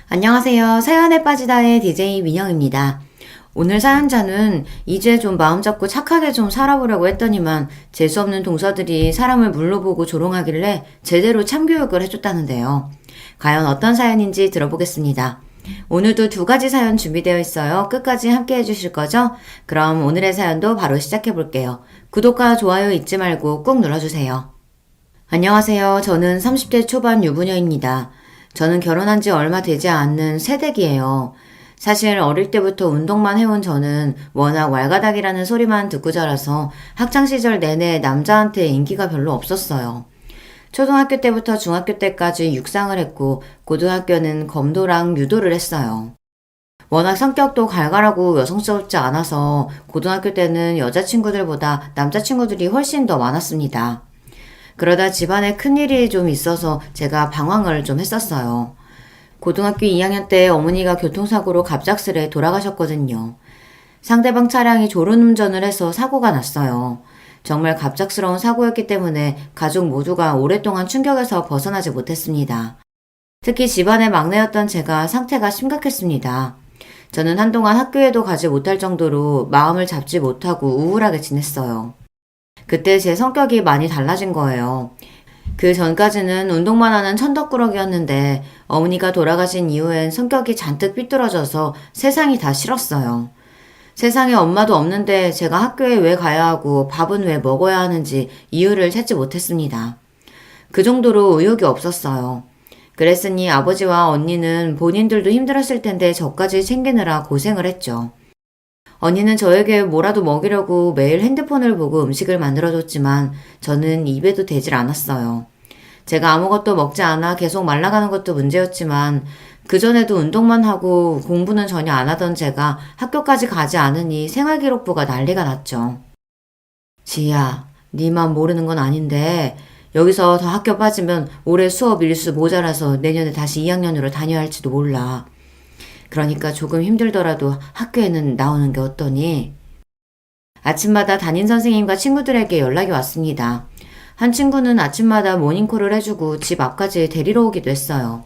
안녕하세요. 사연에 빠지다의 DJ 민영입니다. 오늘 사연자는 이제 좀 마음 잡고 착하게 좀 살아보려고 했더니만 재수없는 동서들이 사람을 물로 보고 조롱하길래 제대로 참교육을 해줬다는데요. 과연 어떤 사연인지 들어보겠습니다. 오늘도 두 가지 사연 준비되어 있어요. 끝까지 함께 해주실 거죠? 그럼 오늘의 사연도 바로 시작해 볼게요. 구독과 좋아요 잊지 말고 꾹 눌러주세요. 안녕하세요. 저는 30대 초반 유부녀입니다. 저는 결혼한 지 얼마 되지 않는 새댁이에요. 사실 어릴 때부터 운동만 해온 저는 워낙 왈가닥이라는 소리만 듣고 자라서 학창시절 내내 남자한테 인기가 별로 없었어요. 초등학교 때부터 중학교 때까지 육상을 했고 고등학교는 검도랑 유도를 했어요. 워낙 성격도 갈갈하고 여성스럽지 않아서 고등학교 때는 여자친구들보다 남자친구들이 훨씬 더 많았습니다. 그러다 집안에 큰일이 좀 있어서 제가 방황을 좀 했었어요. 고등학교 2학년 때 어머니가 교통사고로 갑작스레 돌아가셨거든요. 상대방 차량이 졸음운전을 해서 사고가 났어요. 정말 갑작스러운 사고였기 때문에 가족 모두가 오랫동안 충격에서 벗어나지 못했습니다. 특히 집안의 막내였던 제가 상태가 심각했습니다. 저는 한동안 학교에도 가지 못할 정도로 마음을 잡지 못하고 우울하게 지냈어요. 그때 제 성격이 많이 달라진 거예요. 그 전까지는 운동만 하는 천덕꾸러기였는데 어머니가 돌아가신 이후엔 성격이 잔뜩 삐뚤어져서 세상이 다 싫었어요. 세상에 엄마도 없는데 제가 학교에 왜 가야 하고 밥은 왜 먹어야 하는지 이유를 찾지 못했습니다. 그 정도로 의욕이 없었어요. 그랬으니 아버지와 언니는 본인들도 힘들었을 텐데 저까지 챙기느라 고생을 했죠. 언니는 저에게 뭐라도 먹이려고 매일 핸드폰을 보고 음식을 만들어줬지만 저는 입에도 대질 않았어요. 제가 아무것도 먹지 않아 계속 말라가는 것도 문제였지만 그전에도 운동만 하고 공부는 전혀 안 하던 제가 학교까지 가지 않으니 생활기록부가 난리가 났죠. 지희야, 니만 모르는 건 아닌데 여기서 더 학교 빠지면 올해 수업 일수 모자라서 내년에 다시 2학년으로 다녀야 할지도 몰라. 그러니까 조금 힘들더라도 학교에는 나오는 게 어떠니? 아침마다 담임선생님과 친구들에게 연락이 왔습니다. 한 친구는 아침마다 모닝콜을 해주고 집 앞까지 데리러 오기도 했어요.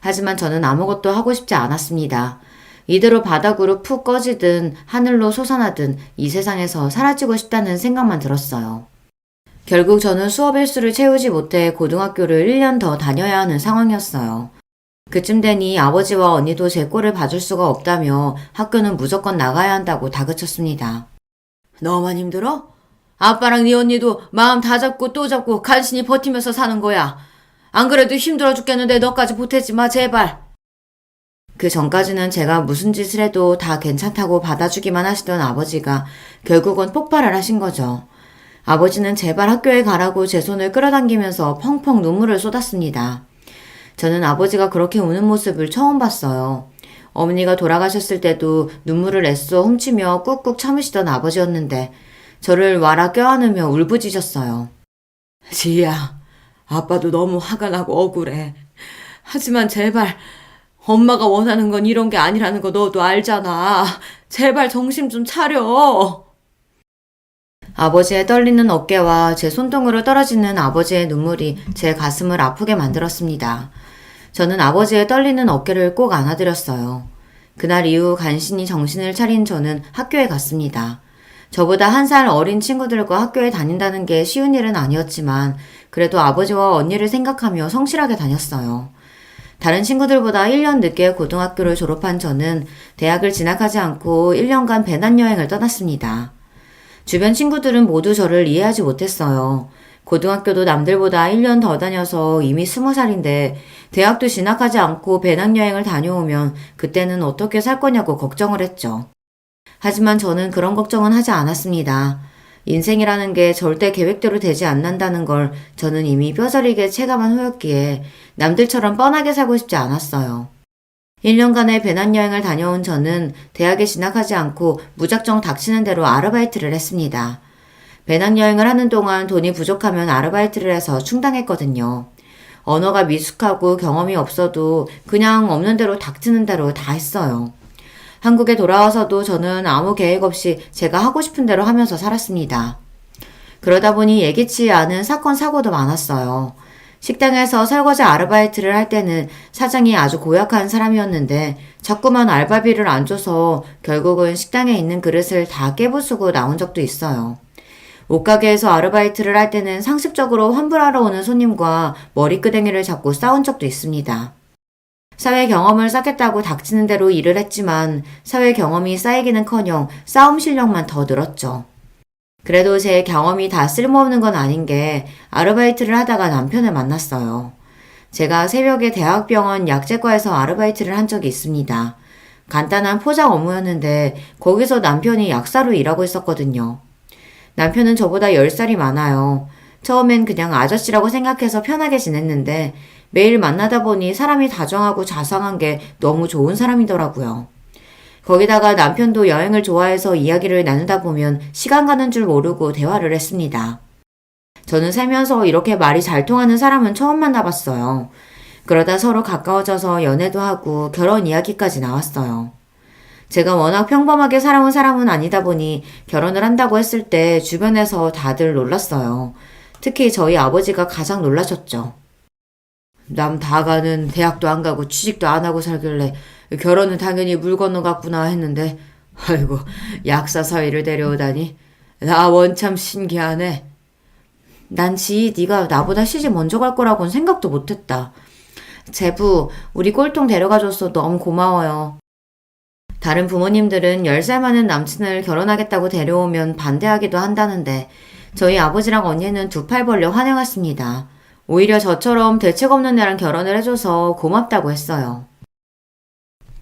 하지만 저는 아무것도 하고 싶지 않았습니다. 이대로 바닥으로 푹 꺼지든 하늘로 솟아나든 이 세상에서 사라지고 싶다는 생각만 들었어요. 결국 저는 수업 일수를 채우지 못해 고등학교를 1년 더 다녀야 하는 상황이었어요. 그쯤 되니 아버지와 언니도 제 꼴을 봐줄 수가 없다며 학교는 무조건 나가야 한다고 다그쳤습니다. 너만 힘들어? 아빠랑 네 언니도 마음 다 잡고 또 잡고 간신히 버티면서 사는 거야. 안 그래도 힘들어 죽겠는데 너까지 보태지 마 제발. 그 전까지는 제가 무슨 짓을 해도 다 괜찮다고 받아주기만 하시던 아버지가 결국은 폭발을 하신 거죠. 아버지는 제발 학교에 가라고 제 손을 끌어당기면서 펑펑 눈물을 쏟았습니다. 저는 아버지가 그렇게 우는 모습을 처음 봤어요. 어머니가 돌아가셨을 때도 눈물을 애써 훔치며 꾹꾹 참으시던 아버지였는데 저를 와라 껴안으며 울부짖었어요. 지희야, 아빠도 너무 화가 나고 억울해. 하지만 제발 엄마가 원하는 건 이런 게 아니라는 거 너도 알잖아. 제발 정신 좀 차려. 아버지의 떨리는 어깨와 제 손등으로 떨어지는 아버지의 눈물이 제 가슴을 아프게 만들었습니다. 저는 아버지의 떨리는 어깨를 꼭 안아드렸어요. 그날 이후 간신히 정신을 차린 저는 학교에 갔습니다. 저보다 1살 어린 친구들과 학교에 다닌다는 게 쉬운 일은 아니었지만 그래도 아버지와 언니를 생각하며 성실하게 다녔어요. 다른 친구들보다 1년 늦게 고등학교를 졸업한 저는 대학을 진학하지 않고 1년간 배낭여행을 떠났습니다. 주변 친구들은 모두 저를 이해하지 못했어요. 고등학교도 남들보다 1년 더 다녀서 이미 20살인데 대학도 진학하지 않고 배낭여행을 다녀오면 그때는 어떻게 살 거냐고 걱정을 했죠. 하지만 저는 그런 걱정은 하지 않았습니다. 인생이라는 게 절대 계획대로 되지 않는다는 걸 저는 이미 뼈저리게 체감한 후였기에 남들처럼 뻔하게 살고 싶지 않았어요. 1년간의 배낭여행을 다녀온 저는 대학에 진학하지 않고 무작정 닥치는 대로 아르바이트를 했습니다. 배낭여행을 하는 동안 돈이 부족하면 아르바이트를 해서 충당했거든요. 언어가 미숙하고 경험이 없어도 그냥 없는 대로 닥치는 대로 다 했어요. 한국에 돌아와서도 저는 아무 계획 없이 제가 하고 싶은 대로 하면서 살았습니다. 그러다 보니 예기치 않은 사건, 사고도 많았어요. 식당에서 설거지 아르바이트를 할 때는 사장이 아주 고약한 사람이었는데 자꾸만 알바비를 안 줘서 결국은 식당에 있는 그릇을 다 깨부수고 나온 적도 있어요. 옷가게에서 아르바이트를 할 때는 상습적으로 환불하러 오는 손님과 머리끄댕이를 잡고 싸운 적도 있습니다. 사회 경험을 쌓겠다고 닥치는 대로 일을 했지만 사회 경험이 쌓이기는커녕 싸움 실력만 더 늘었죠. 그래도 제 경험이 다 쓸모없는 건 아닌 게 아르바이트를 하다가 남편을 만났어요. 제가 새벽에 대학병원 약제과에서 아르바이트를 한 적이 있습니다. 간단한 포장 업무였는데 거기서 남편이 약사로 일하고 있었거든요. 남편은 저보다 10살이 많아요. 처음엔 그냥 아저씨라고 생각해서 편하게 지냈는데 매일 만나다 보니 사람이 다정하고 자상한 게 너무 좋은 사람이더라고요. 거기다가 남편도 여행을 좋아해서 이야기를 나누다 보면 시간 가는 줄 모르고 대화를 했습니다. 저는 살면서 이렇게 말이 잘 통하는 사람은 처음 만나봤어요. 그러다 서로 가까워져서 연애도 하고 결혼 이야기까지 나왔어요. 제가 워낙 평범하게 살아온 사람은 아니다 보니 결혼을 한다고 했을 때 주변에서 다들 놀랐어요. 특히 저희 아버지가 가장 놀라셨죠. 남 다 가는 대학도 안 가고 취직도 안 하고 살길래 결혼은 당연히 물 건너갔구나 했는데 아이고 약사 사위를 데려오다니 나 원참 신기하네. 난 지희 네가 나보다 시집 먼저 갈 거라고는 생각도 못했다. 제부 우리 꼴통 데려가줘서 너무 고마워요. 다른 부모님들은 10살 많은 남친을 결혼하겠다고 데려오면 반대하기도 한다는데 저희 아버지랑 언니는 두 팔 벌려 환영했습니다. 오히려 저처럼 대책 없는 애랑 결혼을 해줘서 고맙다고 했어요.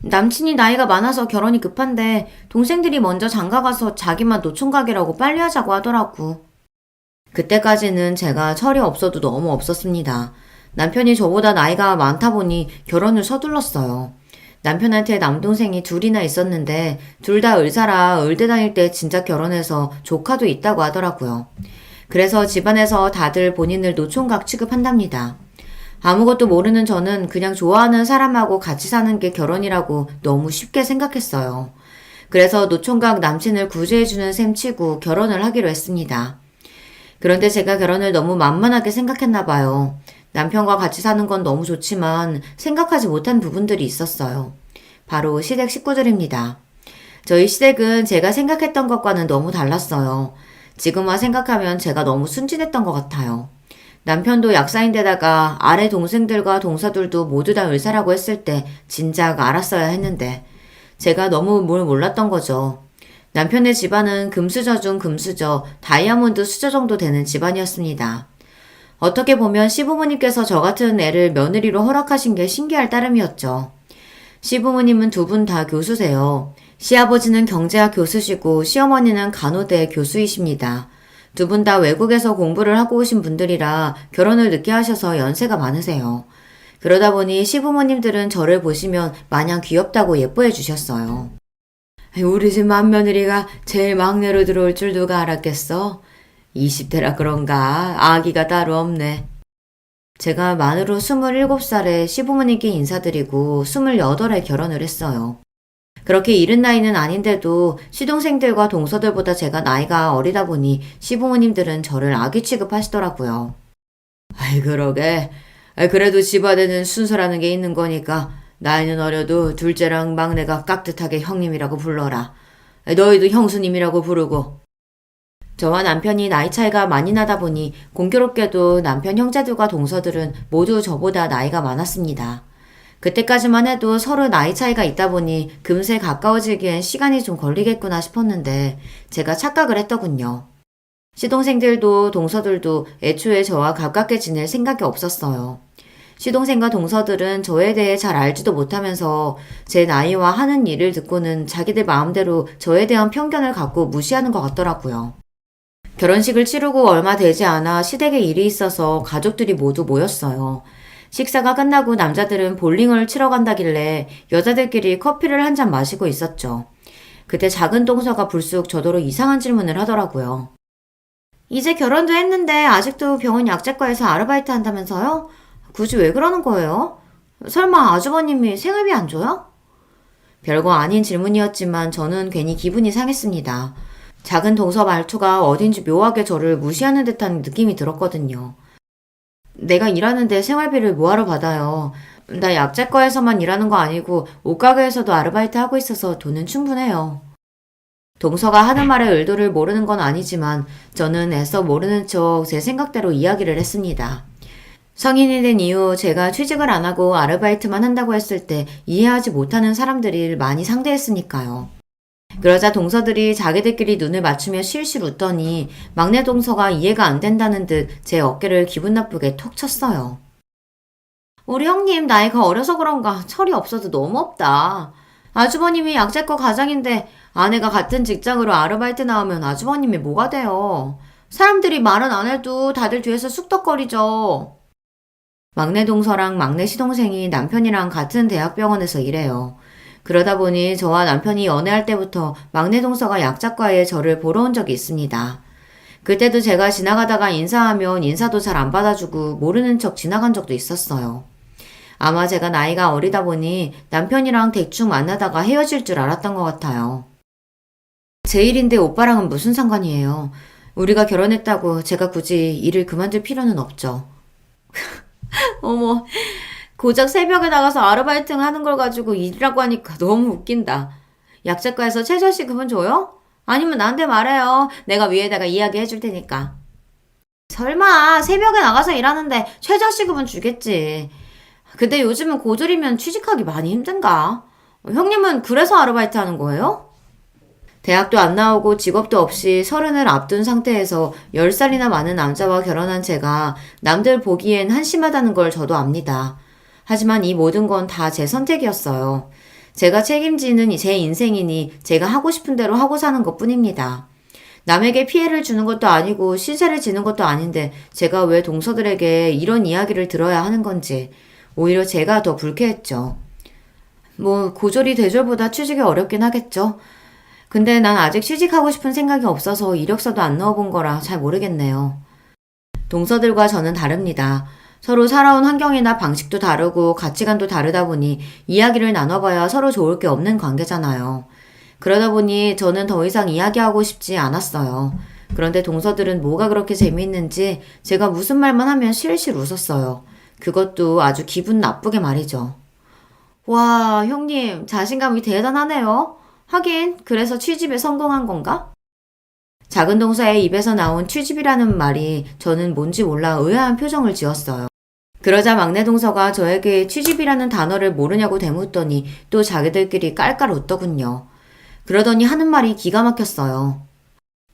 남친이 나이가 많아서 결혼이 급한데 동생들이 먼저 장가가서 자기만 노총각이라고 빨리 하자고 하더라고. 그때까지는 제가 철이 없어도 너무 없었습니다. 남편이 저보다 나이가 많다 보니 결혼을 서둘렀어요. 남편한테 남동생이 둘이나 있었는데 둘 다 의사라 의대 다닐 때 진짜 결혼해서 조카도 있다고 하더라고요. 그래서 집안에서 다들 본인을 노총각 취급한답니다. 아무것도 모르는 저는 그냥 좋아하는 사람하고 같이 사는 게 결혼이라고 너무 쉽게 생각했어요. 그래서 노총각 남친을 구제해주는 셈 치고 결혼을 하기로 했습니다. 그런데 제가 결혼을 너무 만만하게 생각했나 봐요. 남편과 같이 사는 건 너무 좋지만 생각하지 못한 부분들이 있었어요. 바로 시댁 식구들입니다. 저희 시댁은 제가 생각했던 것과는 너무 달랐어요. 지금만 생각하면 제가 너무 순진했던 것 같아요. 남편도 약사인데다가 아래 동생들과 동서들도 모두 다 의사라고 했을 때 진작 알았어야 했는데 제가 너무 뭘 몰랐던 거죠. 남편의 집안은 금수저 중 금수저, 다이아몬드 수저 정도 되는 집안이었습니다. 어떻게 보면 시부모님께서 저 같은 애를 며느리로 허락하신 게 신기할 따름이었죠. 시부모님은 두 분 다 교수세요. 시아버지는 경제학 교수시고 시어머니는 간호대 교수이십니다. 두 분 다 외국에서 공부를 하고 오신 분들이라 결혼을 늦게 하셔서 연세가 많으세요. 그러다 보니 시부모님들은 저를 보시면 마냥 귀엽다고 예뻐해 주셨어요. 우리 집 맏며느리가 제일 막내로 들어올 줄 누가 알았겠어? 20대라 그런가 아기가 따로 없네. 제가 만으로 27살에 시부모님께 인사드리고 28에 결혼을 했어요. 그렇게 이른 나이는 아닌데도 시동생들과 동서들보다 제가 나이가 어리다 보니 시부모님들은 저를 아기 취급하시더라고요. 아이 그러게. 그래도 집안에는 순서라는 게 있는 거니까 나이는 어려도 둘째랑 막내가 깍듯하게 형님이라고 불러라. 너희도 형수님이라고 부르고. 저와 남편이 나이 차이가 많이 나다 보니 공교롭게도 남편 형제들과 동서들은 모두 저보다 나이가 많았습니다. 그때까지만 해도 서로 나이 차이가 있다 보니 금세 가까워지기엔 시간이 좀 걸리겠구나 싶었는데 제가 착각을 했더군요. 시동생들도 동서들도 애초에 저와 가깝게 지낼 생각이 없었어요. 시동생과 동서들은 저에 대해 잘 알지도 못하면서 제 나이와 하는 일을 듣고는 자기들 마음대로 저에 대한 편견을 갖고 무시하는 것 같더라고요. 결혼식을 치르고 얼마 되지 않아 시댁에 일이 있어서 가족들이 모두 모였어요. 식사가 끝나고 남자들은 볼링을 치러 간다길래 여자들끼리 커피를 한 잔 마시고 있었죠. 그때 작은 동서가 불쑥 저더러 이상한 질문을 하더라고요. 이제 결혼도 했는데 아직도 병원 약제과에서 아르바이트 한다면서요? 굳이 왜 그러는 거예요? 설마 아주버님이 생활비 안 줘요? 별거 아닌 질문이었지만 저는 괜히 기분이 상했습니다. 작은 동서 말투가 어딘지 묘하게 저를 무시하는 듯한 느낌이 들었거든요. 내가 일하는데 생활비를 뭐하러 받아요. 나 약재과에서만 일하는 거 아니고 옷가게에서도 아르바이트 하고 있어서 돈은 충분해요. 동서가 하는 말의 의도를 모르는 건 아니지만 저는 애써 모르는 척 제 생각대로 이야기를 했습니다. 성인이 된 이후 제가 취직을 안 하고 아르바이트만 한다고 했을 때 이해하지 못하는 사람들이 많이 상대했으니까요. 그러자 동서들이 자기들끼리 눈을 맞추며 실실 웃더니 막내 동서가 이해가 안 된다는 듯 제 어깨를 기분 나쁘게 톡 쳤어요. 우리 형님 나이가 어려서 그런가 철이 없어도 너무 없다. 아주버님이 약재과 가장인데 아내가 같은 직장으로 아르바이트 나오면 아주버님이 뭐가 돼요. 사람들이 말은 안 해도 다들 뒤에서 쑥덕거리죠. 막내 동서랑 막내 시동생이 남편이랑 같은 대학병원에서 일해요. 그러다 보니 저와 남편이 연애할 때부터 막내 동서가 약자과에 저를 보러 온 적이 있습니다. 그때도 제가 지나가다가 인사하면 인사도 잘 안 받아주고 모르는 척 지나간 적도 있었어요. 아마 제가 나이가 어리다 보니 남편이랑 대충 만나다가 헤어질 줄 알았던 것 같아요. 제 일인데 오빠랑은 무슨 상관이에요. 우리가 결혼했다고 제가 굳이 일을 그만둘 필요는 없죠. 어머, 고작 새벽에 나가서 아르바이트 하는 걸 가지고 일이라고 하니까 너무 웃긴다. 약재과에서 최저시급은 줘요? 아니면 나한테 말해요. 내가 위에다가 이야기해 줄 테니까. 설마 새벽에 나가서 일하는데 최저시급은 주겠지. 근데 요즘은 고졸이면 취직하기 많이 힘든가? 형님은 그래서 아르바이트 하는 거예요? 대학도 안 나오고 직업도 없이 30을 앞둔 상태에서 10살이나 많은 남자와 결혼한 제가 남들 보기엔 한심하다는 걸 저도 압니다. 하지만 이 모든 건 다 제 선택이었어요. 제가 책임지는 제 인생이니 제가 하고 싶은 대로 하고 사는 것 뿐입니다. 남에게 피해를 주는 것도 아니고 신세를 지는 것도 아닌데 제가 왜 동서들에게 이런 이야기를 들어야 하는 건지 오히려 제가 더 불쾌했죠. 고졸이 대졸보다 취직이 어렵긴 하겠죠. 근데 난 아직 취직하고 싶은 생각이 없어서 이력서도 안 넣어본 거라 잘 모르겠네요. 동서들과 저는 다릅니다. 서로 살아온 환경이나 방식도 다르고 가치관도 다르다 보니 이야기를 나눠봐야 서로 좋을 게 없는 관계잖아요. 그러다 보니 저는 더 이상 이야기하고 싶지 않았어요. 그런데 동서들은 뭐가 그렇게 재미있는지 제가 무슨 말만 하면 실실 웃었어요. 그것도 아주 기분 나쁘게 말이죠. 와, 형님, 자신감이 대단하네요. 하긴, 그래서 취집에 성공한 건가? 작은 동서의 입에서 나온 취집이라는 말이 저는 뭔지 몰라 의아한 표정을 지었어요. 그러자 막내 동서가 저에게 취집이라는 단어를 모르냐고 되묻더니 또 자기들끼리 깔깔 웃더군요. 그러더니 하는 말이 기가 막혔어요.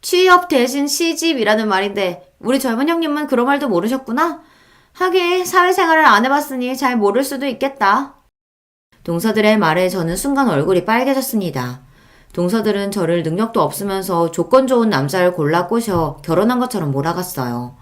취업 대신 시집이라는 말인데 우리 젊은 형님은 그런 말도 모르셨구나? 하긴 사회생활을 안 해봤으니 잘 모를 수도 있겠다. 동서들의 말에 저는 순간 얼굴이 빨개졌습니다. 동서들은 저를 능력도 없으면서 조건 좋은 남자를 골라 꼬셔 결혼한 것처럼 몰아갔어요.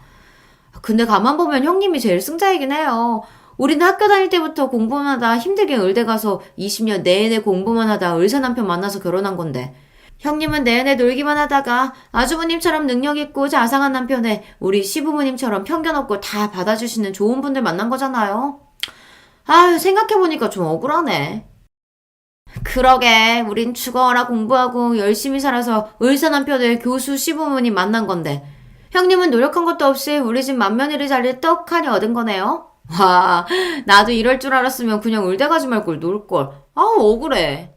근데 가만 보면 형님이 제일 승자이긴 해요. 우리는 학교 다닐 때부터 공부만 하다 힘들게 의대 가서 20년 내내 공부만 하다 의사 남편 만나서 결혼한 건데 형님은 내내 놀기만 하다가 아주버님처럼 능력 있고 자상한 남편에 우리 시부모님처럼 편견 없고 다 받아주시는 좋은 분들 만난 거잖아요. 아유, 생각해보니까 좀 억울하네. 그러게, 우린 죽어라 공부하고 열심히 살아서 의사 남편을 교수 시부모님 만난 건데 형님은 노력한 것도 없이 우리 집 맏며느리 자리를 떡하니 얻은 거네요. 와, 나도 이럴 줄 알았으면 그냥 의대 가지 말걸 놀걸. 아우, 억울해.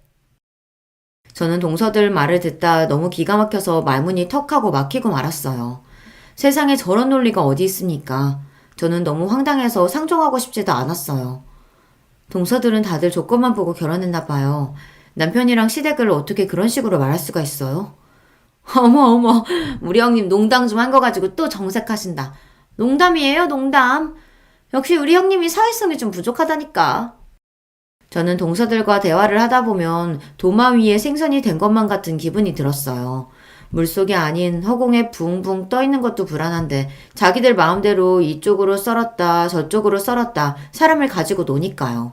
저는 동서들 말을 듣다 너무 기가 막혀서 말문이 턱하고 막히고 말았어요. 세상에 저런 논리가 어디 있습니까? 저는 너무 황당해서 상종하고 싶지도 않았어요. 동서들은 다들 조건만 보고 결혼했나 봐요. 남편이랑 시댁을 어떻게 그런 식으로 말할 수가 있어요? 어머, 우리 형님 농담 좀 한 거 가지고 또 정색하신다. 농담이에요, 농담. 역시 우리 형님이 사회성이 좀 부족하다니까. 저는 동서들과 대화를 하다 보면 도마 위에 생선이 된 것만 같은 기분이 들었어요. 물속이 아닌 허공에 붕붕 떠 있는 것도 불안한데 자기들 마음대로 이쪽으로 썰었다 저쪽으로 썰었다 사람을 가지고 노니까요.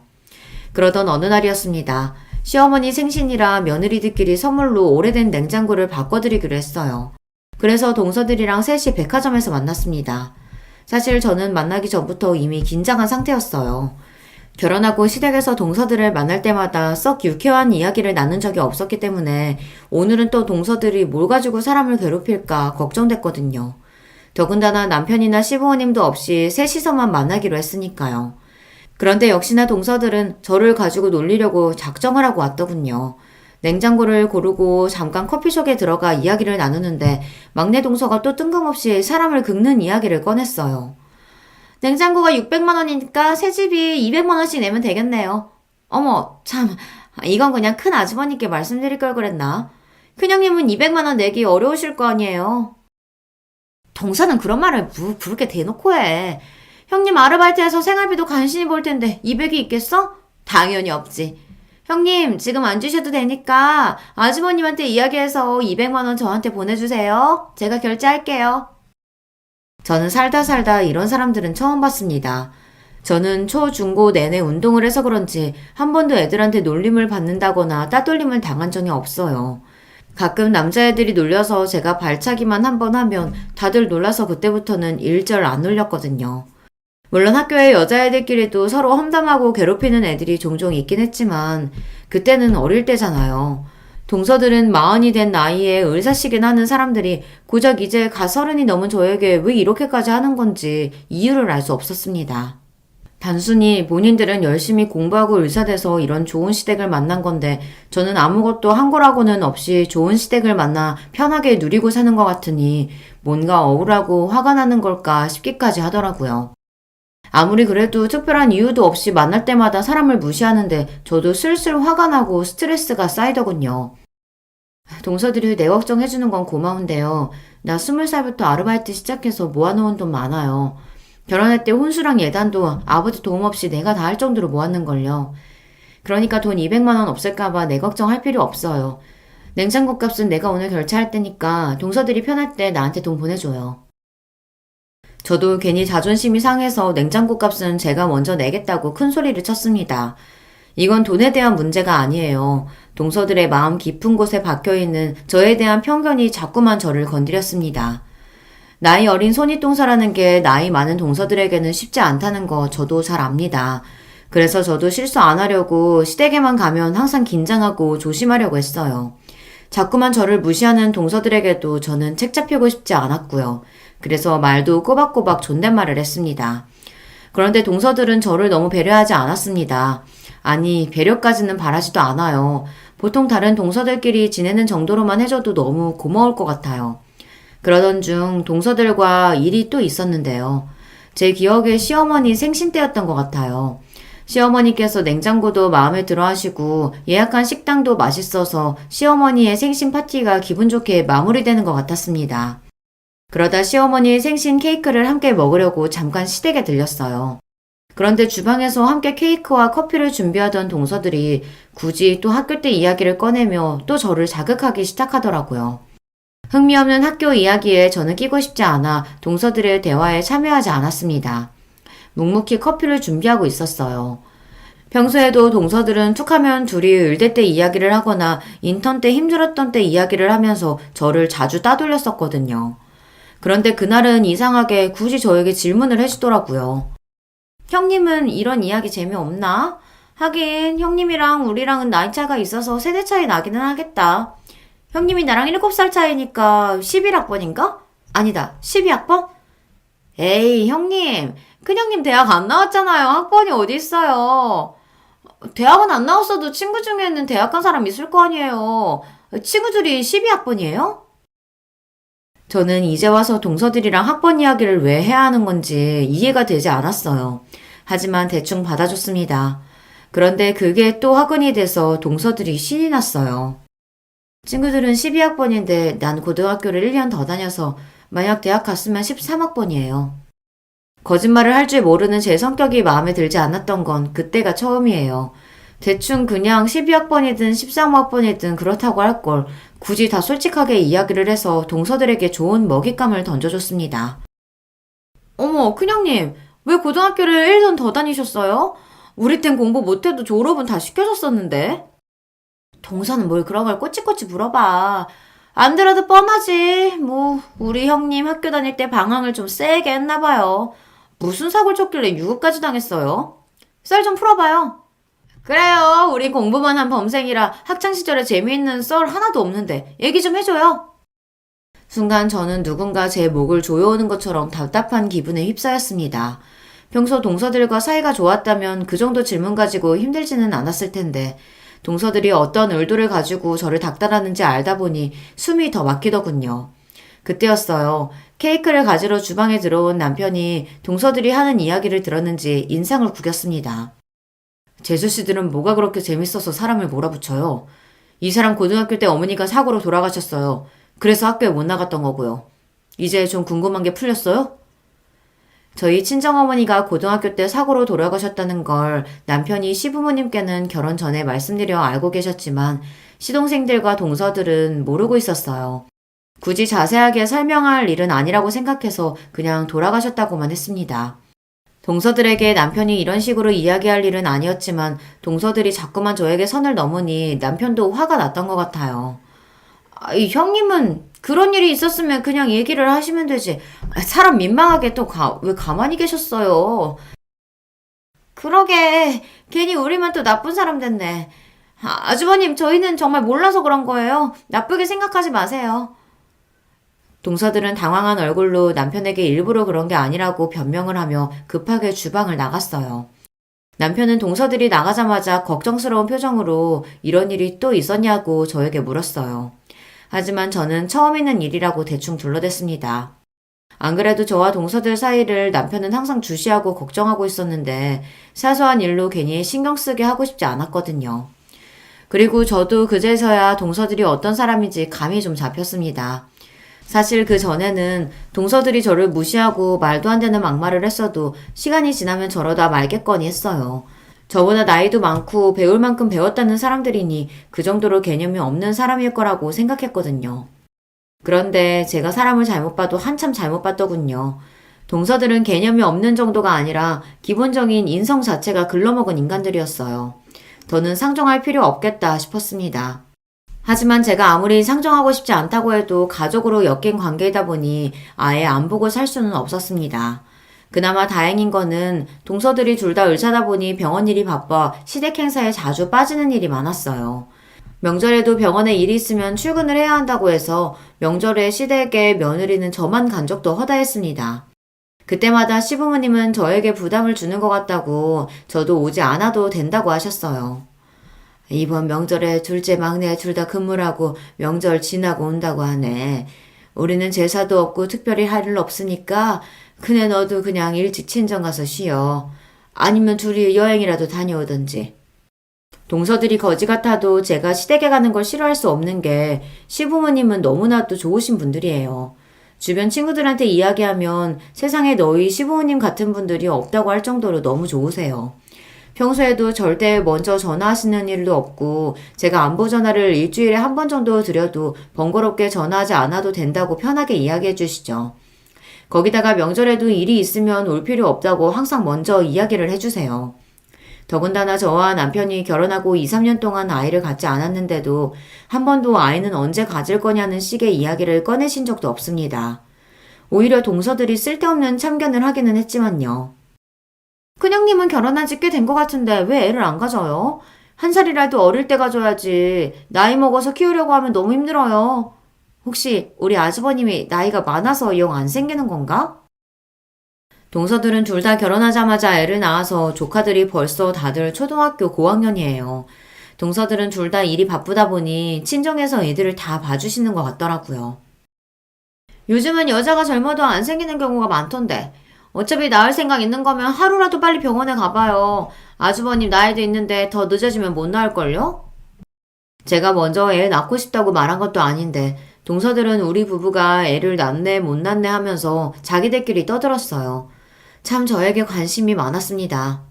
그러던 어느 날이었습니다. 시어머니 생신이라 며느리들끼리 선물로 오래된 냉장고를 바꿔드리기로 했어요. 그래서 동서들이랑 셋이 백화점에서 만났습니다. 사실 저는 만나기 전부터 이미 긴장한 상태였어요. 결혼하고 시댁에서 동서들을 만날 때마다 썩 유쾌한 이야기를 나눈 적이 없었기 때문에 오늘은 또 동서들이 뭘 가지고 사람을 괴롭힐까 걱정됐거든요. 더군다나 남편이나 시부모님도 없이 셋이서만 만나기로 했으니까요. 그런데 역시나 동서들은 저를 가지고 놀리려고 작정을 하고 왔더군요. 냉장고를 고르고 잠깐 커피숍에 들어가 이야기를 나누는데 막내 동서가 또 뜬금없이 사람을 긁는 이야기를 꺼냈어요. 냉장고가 600만 원이니까 새 집이 200만 원씩 내면 되겠네요. 어머, 참, 이건 그냥 큰 아주버님께 말씀드릴 걸 그랬나? 큰형님은 200만 원 내기 어려우실 거 아니에요. 동서는 그런 말을 그렇게 대놓고 해. 형님 아르바이트해서 생활비도 간신히 벌 텐데 200이 있겠어? 당연히 없지. 형님 지금 안 주셔도 되니까 아주버님한테 이야기해서 200만 원 저한테 보내주세요. 제가 결제할게요. 저는 살다 이런 사람들은 처음 봤습니다. 저는 초, 중, 고 내내 운동을 해서 그런지 한 번도 애들한테 놀림을 받는다거나 따돌림을 당한 적이 없어요. 가끔 남자애들이 놀려서 제가 발차기만 한 번 하면 다들 놀라서 그때부터는 일절 안 놀렸거든요. 물론 학교에 여자애들끼리도 서로 험담하고 괴롭히는 애들이 종종 있긴 했지만 그때는 어릴 때잖아요. 동서들은 40이 된 나이에 의사시긴 하는 사람들이 고작 이제 갓30이 넘은 저에게 왜 이렇게까지 하는 건지 이유를 알 수 없었습니다. 단순히 본인들은 열심히 공부하고 의사돼서 이런 좋은 시댁을 만난 건데 저는 아무것도 한 거라고는 없이 좋은 시댁을 만나 편하게 누리고 사는 것 같으니 뭔가 억울하고 화가 나는 걸까 싶기까지 하더라고요. 아무리 그래도 특별한 이유도 없이 만날 때마다 사람을 무시하는데 저도 슬슬 화가 나고 스트레스가 쌓이더군요. 동서들이 내 걱정해주는 건 고마운데요. 나 20살부터 아르바이트 시작해서 모아놓은 돈 많아요. 결혼할 때 혼수랑 예단도 아버지 도움 없이 내가 다 할 정도로 모았는걸요. 그러니까 돈 200만 원 없을까봐 내 걱정할 필요 없어요. 냉장고 값은 내가 오늘 결제할 테니까 동서들이 편할 때 나한테 돈 보내줘요. 저도 괜히 자존심이 상해서 냉장고 값은 제가 먼저 내겠다고 큰 소리를 쳤습니다. 이건 돈에 대한 문제가 아니에요. 동서들의 마음 깊은 곳에 박혀있는 저에 대한 편견이 자꾸만 저를 건드렸습니다. 나이 어린 손윗동서라는 게 나이 많은 동서들에게는 쉽지 않다는 거 저도 잘 압니다. 그래서 저도 실수 안 하려고 시댁에만 가면 항상 긴장하고 조심하려고 했어요. 자꾸만 저를 무시하는 동서들에게도 저는 책 잡히고 싶지 않았고요. 그래서 말도 꼬박꼬박 존댓말을 했습니다. 그런데 동서들은 저를 너무 배려하지 않았습니다. 아니, 배려까지는 바라지도 않아요. 보통 다른 동서들끼리 지내는 정도로만 해줘도 너무 고마울 것 같아요. 그러던 중 동서들과 일이 또 있었는데요. 제 기억에 시어머니 생신 때였던 것 같아요. 시어머니께서 냉장고도 마음에 들어 하시고 예약한 식당도 맛있어서 시어머니의 생신 파티가 기분 좋게 마무리되는 것 같았습니다. 그러다 시어머니의 생신 케이크를 함께 먹으려고 잠깐 시댁에 들렸어요. 그런데 주방에서 함께 케이크와 커피를 준비하던 동서들이 굳이 또 학교 때 이야기를 꺼내며 또 저를 자극하기 시작하더라고요. 흥미없는 학교 이야기에 저는 끼고 싶지 않아 동서들의 대화에 참여하지 않았습니다. 묵묵히 커피를 준비하고 있었어요. 평소에도 동서들은 툭하면 둘이 의대 때 이야기를 하거나 인턴 때 힘들었던 때 이야기를 하면서 저를 자주 따돌렸었거든요. 그런데 그날은 이상하게 굳이 저에게 질문을 해주더라고요. 형님은 이런 이야기 재미없나? 하긴 형님이랑 우리랑은 나이 차가 있어서 세대 차이 나기는 하겠다. 형님이 나랑 7살 차이니까 11학번인가? 아니다, 12학번? 에이, 형님. 큰형님 대학 안 나왔잖아요. 학번이 어디 있어요. 대학은 안 나왔어도 친구 중에는 대학 간 사람 있을 거 아니에요. 친구들이 12학번이에요? 저는 이제 와서 동서들이랑 학번 이야기를 왜 해야 하는 건지 이해가 되지 않았어요. 하지만 대충 받아줬습니다. 그런데 그게 또 화근이 돼서 동서들이 신이 났어요. 친구들은 12학번인데 난 고등학교를 1년 더 다녀서 만약 대학 갔으면 13학번이에요. 거짓말을 할 줄 모르는 제 성격이 마음에 들지 않았던 건 그때가 처음이에요. 대충 그냥 12학번이든 13학번이든 그렇다고 할 걸 굳이 다 솔직하게 이야기를 해서 동서들에게 좋은 먹잇감을 던져줬습니다. 어머, 큰형님, 왜 고등학교를 1년 더 다니셨어요? 우리 땐 공부 못해도 졸업은 다 시켜줬었는데. 동서는 뭘 그런 걸 꼬치꼬치 물어봐. 안 들어도 뻔하지. 뭐 우리 형님 학교 다닐 때 방황을 좀 세게 했나봐요. 무슨 사고를 쳤길래 유급까지 당했어요? 썰 좀 풀어봐요. 그래요. 우리 공부만 한 범생이라 학창시절에 재미있는 썰 하나도 없는데 얘기 좀 해줘요. 순간 저는 누군가 제 목을 조여오는 것처럼 답답한 기분에 휩싸였습니다. 평소 동서들과 사이가 좋았다면 그 정도 질문 가지고 힘들지는 않았을 텐데 동서들이 어떤 의도를 가지고 저를 닥달하는지 알다 보니 숨이 더 막히더군요. 그때였어요. 케이크를 가지러 주방에 들어온 남편이 동서들이 하는 이야기를 들었는지 인상을 구겼습니다. 재수씨들은 뭐가 그렇게 재밌어서 사람을 몰아붙여요. 이 사람 고등학교 때 어머니가 사고로 돌아가셨어요. 그래서 학교에 못 나갔던 거고요. 이제 좀 궁금한 게 풀렸어요? 저희 친정어머니가 고등학교 때 사고로 돌아가셨다는 걸 남편이 시부모님께는 결혼 전에 말씀드려 알고 계셨지만 시동생들과 동서들은 모르고 있었어요. 굳이 자세하게 설명할 일은 아니라고 생각해서 그냥 돌아가셨다고만 했습니다. 동서들에게 남편이 이런 식으로 이야기할 일은 아니었지만 동서들이 자꾸만 저에게 선을 넘으니 남편도 화가 났던 것 같아요. 이 형님은 그런 일이 있었으면 그냥 얘기를 하시면 되지. 사람 민망하게 또 왜 가만히 계셨어요? 그러게 괜히 우리만 또 나쁜 사람 됐네. 아주버님 저희는 정말 몰라서 그런 거예요. 나쁘게 생각하지 마세요. 동서들은 당황한 얼굴로 남편에게 일부러 그런 게 아니라고 변명을 하며 급하게 주방을 나갔어요. 남편은 동서들이 나가자마자 걱정스러운 표정으로 이런 일이 또 있었냐고 저에게 물었어요. 하지만 저는 처음 있는 일이라고 대충 둘러댔습니다. 안 그래도 저와 동서들 사이를 남편은 항상 주시하고 걱정하고 있었는데 사소한 일로 괜히 신경 쓰게 하고 싶지 않았거든요. 그리고 저도 그제서야 동서들이 어떤 사람인지 감이 좀 잡혔습니다. 사실 그 전에는 동서들이 저를 무시하고 말도 안 되는 막말을 했어도 시간이 지나면 저러다 말겠거니 했어요. 저보다 나이도 많고 배울 만큼 배웠다는 사람들이니 그 정도로 개념이 없는 사람일 거라고 생각했거든요. 그런데 제가 사람을 잘못 봐도 한참 잘못 봤더군요. 동서들은 개념이 없는 정도가 아니라 기본적인 인성 자체가 글러먹은 인간들이었어요. 더는 상종할 필요 없겠다 싶었습니다. 하지만 제가 아무리 상정하고 싶지 않다고 해도 가족으로 엮인 관계이다 보니 아예 안 보고 살 수는 없었습니다. 그나마 다행인 거는 동서들이 둘 다 의사다 보니 병원 일이 바빠 시댁 행사에 자주 빠지는 일이 많았어요. 명절에도 병원에 일이 있으면 출근을 해야 한다고 해서 명절에 시댁에 며느리는 저만 간 적도 허다했습니다. 그때마다 시부모님은 저에게 부담을 주는 것 같다고 저도 오지 않아도 된다고 하셨어요. 이번 명절에 둘째 막내 둘 다 근무를 하고 명절 지나고 온다고 하네. 우리는 제사도 없고 특별히 할 일 없으니까 그네 너도 그냥 일찍 친정 가서 쉬어. 아니면 둘이 여행이라도 다녀오던지. 동서들이 거지 같아도 제가 시댁에 가는 걸 싫어할 수 없는 게 시부모님은 너무나도 좋으신 분들이에요. 주변 친구들한테 이야기하면 세상에 너희 시부모님 같은 분들이 없다고 할 정도로 너무 좋으세요. 평소에도 절대 먼저 전화하시는 일도 없고 제가 안부 전화를 일주일에 한 번 정도 드려도 번거롭게 전화하지 않아도 된다고 편하게 이야기해 주시죠. 거기다가 명절에도 일이 있으면 올 필요 없다고 항상 먼저 이야기를 해주세요. 더군다나 저와 남편이 결혼하고 2, 3년 동안 아이를 갖지 않았는데도 한 번도 아이는 언제 가질 거냐는 식의 이야기를 꺼내신 적도 없습니다. 오히려 동서들이 쓸데없는 참견을 하기는 했지만요. 큰형님은 결혼한 지 꽤 된 것 같은데 왜 애를 안 가져요? 한 살이라도 어릴 때 가져야지. 나이 먹어서 키우려고 하면 너무 힘들어요. 혹시 우리 아주버님이 나이가 많아서 영 안 생기는 건가? 동서들은 둘 다 결혼하자마자 애를 낳아서 조카들이 벌써 다들 초등학교 고학년이에요. 동서들은 둘 다 일이 바쁘다 보니 친정에서 애들을 다 봐주시는 것 같더라고요. 요즘은 여자가 젊어도 안 생기는 경우가 많던데 어차피 낳을 생각 있는 거면 하루라도 빨리 병원에 가봐요. 아주버님 나이도 있는데 더 늦어지면 못 낳을걸요? 제가 먼저 애 낳고 싶다고 말한 것도 아닌데 동서들은 우리 부부가 애를 낳네 못 낳네 하면서 자기들끼리 떠들었어요. 참 저에게 관심이 많았습니다.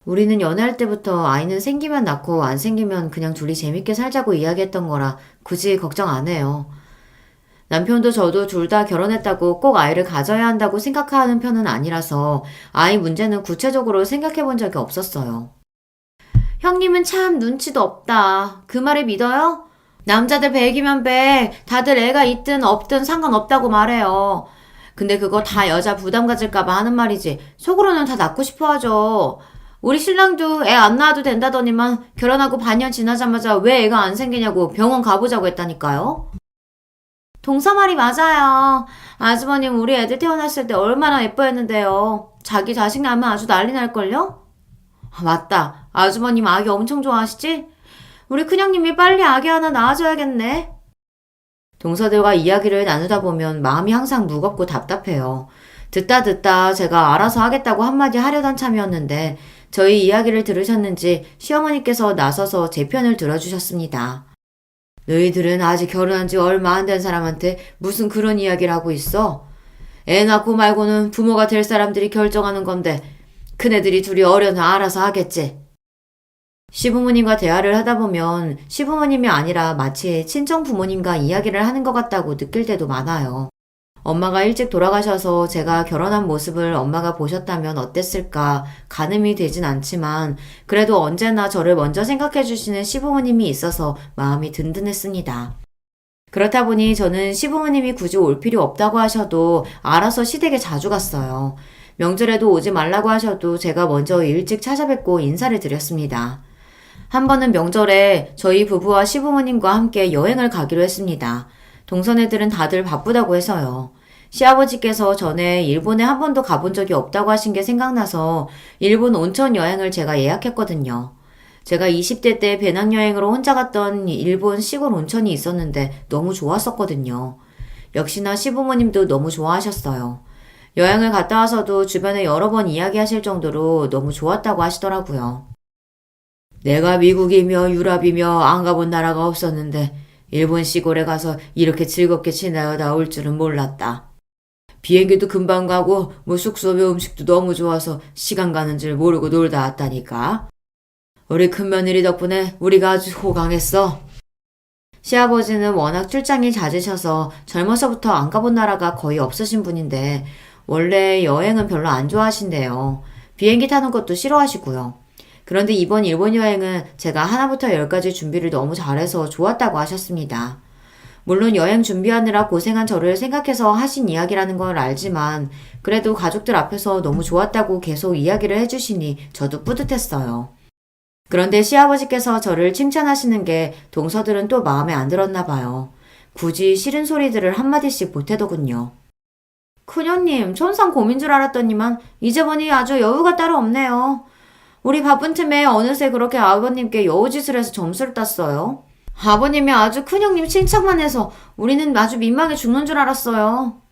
우리는 연애할 때부터 아이는 생기면 낳고 안 생기면 그냥 둘이 재밌게 살자고 이야기했던 거라 굳이 걱정 안 해요. 남편도 저도 둘 다 결혼했다고 꼭 아이를 가져야 한다고 생각하는 편은 아니라서 아이 문제는 구체적으로 생각해 본 적이 없었어요. 형님은 참 눈치도 없다. 그 말을 믿어요? 남자들 100이면 100, 다들 애가 있든 없든 상관없다고 말해요. 근데 그거 다 여자 부담 가질까봐 하는 말이지 속으로는 다 낳고 싶어 하죠. 우리 신랑도 애 안 낳아도 된다더니만 결혼하고 반년 지나자마자 왜 애가 안 생기냐고 병원 가보자고 했다니까요. 동서 말이 맞아요. 아주버님 우리 애들 태어났을 때 얼마나 예뻐했는데요. 자기 자식 낳으면 아주 난리 날걸요? 맞다. 아주버님 아기 엄청 좋아하시지? 우리 큰형님이 빨리 아기 하나 낳아줘야겠네. 동서들과 이야기를 나누다 보면 마음이 항상 무겁고 답답해요. 듣다 제가 알아서 하겠다고 한마디 하려던 참이었는데 저희 이야기를 들으셨는지 시어머니께서 나서서 제 편을 들어주셨습니다. 너희들은 아직 결혼한 지 얼마 안 된 사람한테 무슨 그런 이야기를 하고 있어? 애 낳고 말고는 부모가 될 사람들이 결정하는 건데 큰애들이 둘이 어려나 알아서 하겠지. 시부모님과 대화를 하다 보면 시부모님이 아니라 마치 친정 부모님과 이야기를 하는 것 같다고 느낄 때도 많아요. 엄마가 일찍 돌아가셔서 제가 결혼한 모습을 엄마가 보셨다면 어땠을까 가늠이 되진 않지만 그래도 언제나 저를 먼저 생각해 주시는 시부모님이 있어서 마음이 든든했습니다. 그렇다 보니 저는 시부모님이 굳이 올 필요 없다고 하셔도 알아서 시댁에 자주 갔어요. 명절에도 오지 말라고 하셔도 제가 먼저 일찍 찾아뵙고 인사를 드렸습니다. 한 번은 명절에 저희 부부와 시부모님과 함께 여행을 가기로 했습니다. 동선애들은 다들 바쁘다고 해서요. 시아버지께서 전에 일본에 한 번도 가본 적이 없다고 하신 게 생각나서 일본 온천 여행을 제가 예약했거든요. 제가 20대 때 배낭여행으로 혼자 갔던 일본 시골 온천이 있었는데 너무 좋았었거든요. 역시나 시부모님도 너무 좋아하셨어요. 여행을 갔다 와서도 주변에 여러 번 이야기하실 정도로 너무 좋았다고 하시더라고요. 내가 미국이며 유럽이며 안 가본 나라가 없었는데 일본 시골에 가서 이렇게 즐겁게 지내다 올 줄은 몰랐다. 비행기도 금방 가고 숙소며 음식도 너무 좋아서 시간 가는 줄 모르고 놀다 왔다니까. 우리 큰며느리 덕분에 우리가 아주 호강했어. 시아버지는 워낙 출장이 잦으셔서 젊어서부터 안 가본 나라가 거의 없으신 분인데 원래 여행은 별로 안 좋아하신대요. 비행기 타는 것도 싫어하시고요. 그런데 이번 일본 여행은 제가 하나부터 열까지 준비를 너무 잘해서 좋았다고 하셨습니다. 물론 여행 준비하느라 고생한 저를 생각해서 하신 이야기라는 걸 알지만 그래도 가족들 앞에서 너무 좋았다고 계속 이야기를 해주시니 저도 뿌듯했어요. 그런데 시아버지께서 저를 칭찬하시는 게 동서들은 또 마음에 안 들었나 봐요. 굳이 싫은 소리들을 한마디씩 보태더군요. 큰형님, 천상 고민 줄 알았더니만 이제 보니 아주 여유가 따로 없네요. 우리 바쁜 틈에 어느새 그렇게 아버님께 여우짓을 해서 점수를 땄어요. 아버님이 아주 큰형님 칭찬만 해서 우리는 아주 민망해 죽는 줄 알았어요.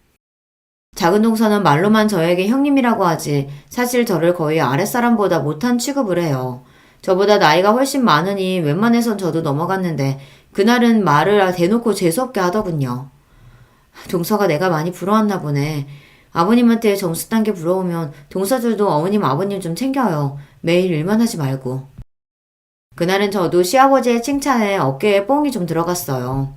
작은 동서는 말로만 저에게 형님이라고 하지 사실 저를 거의 아랫사람보다 못한 취급을 해요. 저보다 나이가 훨씬 많으니 웬만해선 저도 넘어갔는데 그날은 말을 대놓고 재수없게 하더군요. 동서가 내가 많이 부러웠나 보네. 아버님한테 점수 딴 게 부러우면 동서들도 어머님 아버님 좀 챙겨요. 매일 일만 하지 말고. 그날은 저도 시아버지의 칭찬에 어깨에 뽕이 좀 들어갔어요.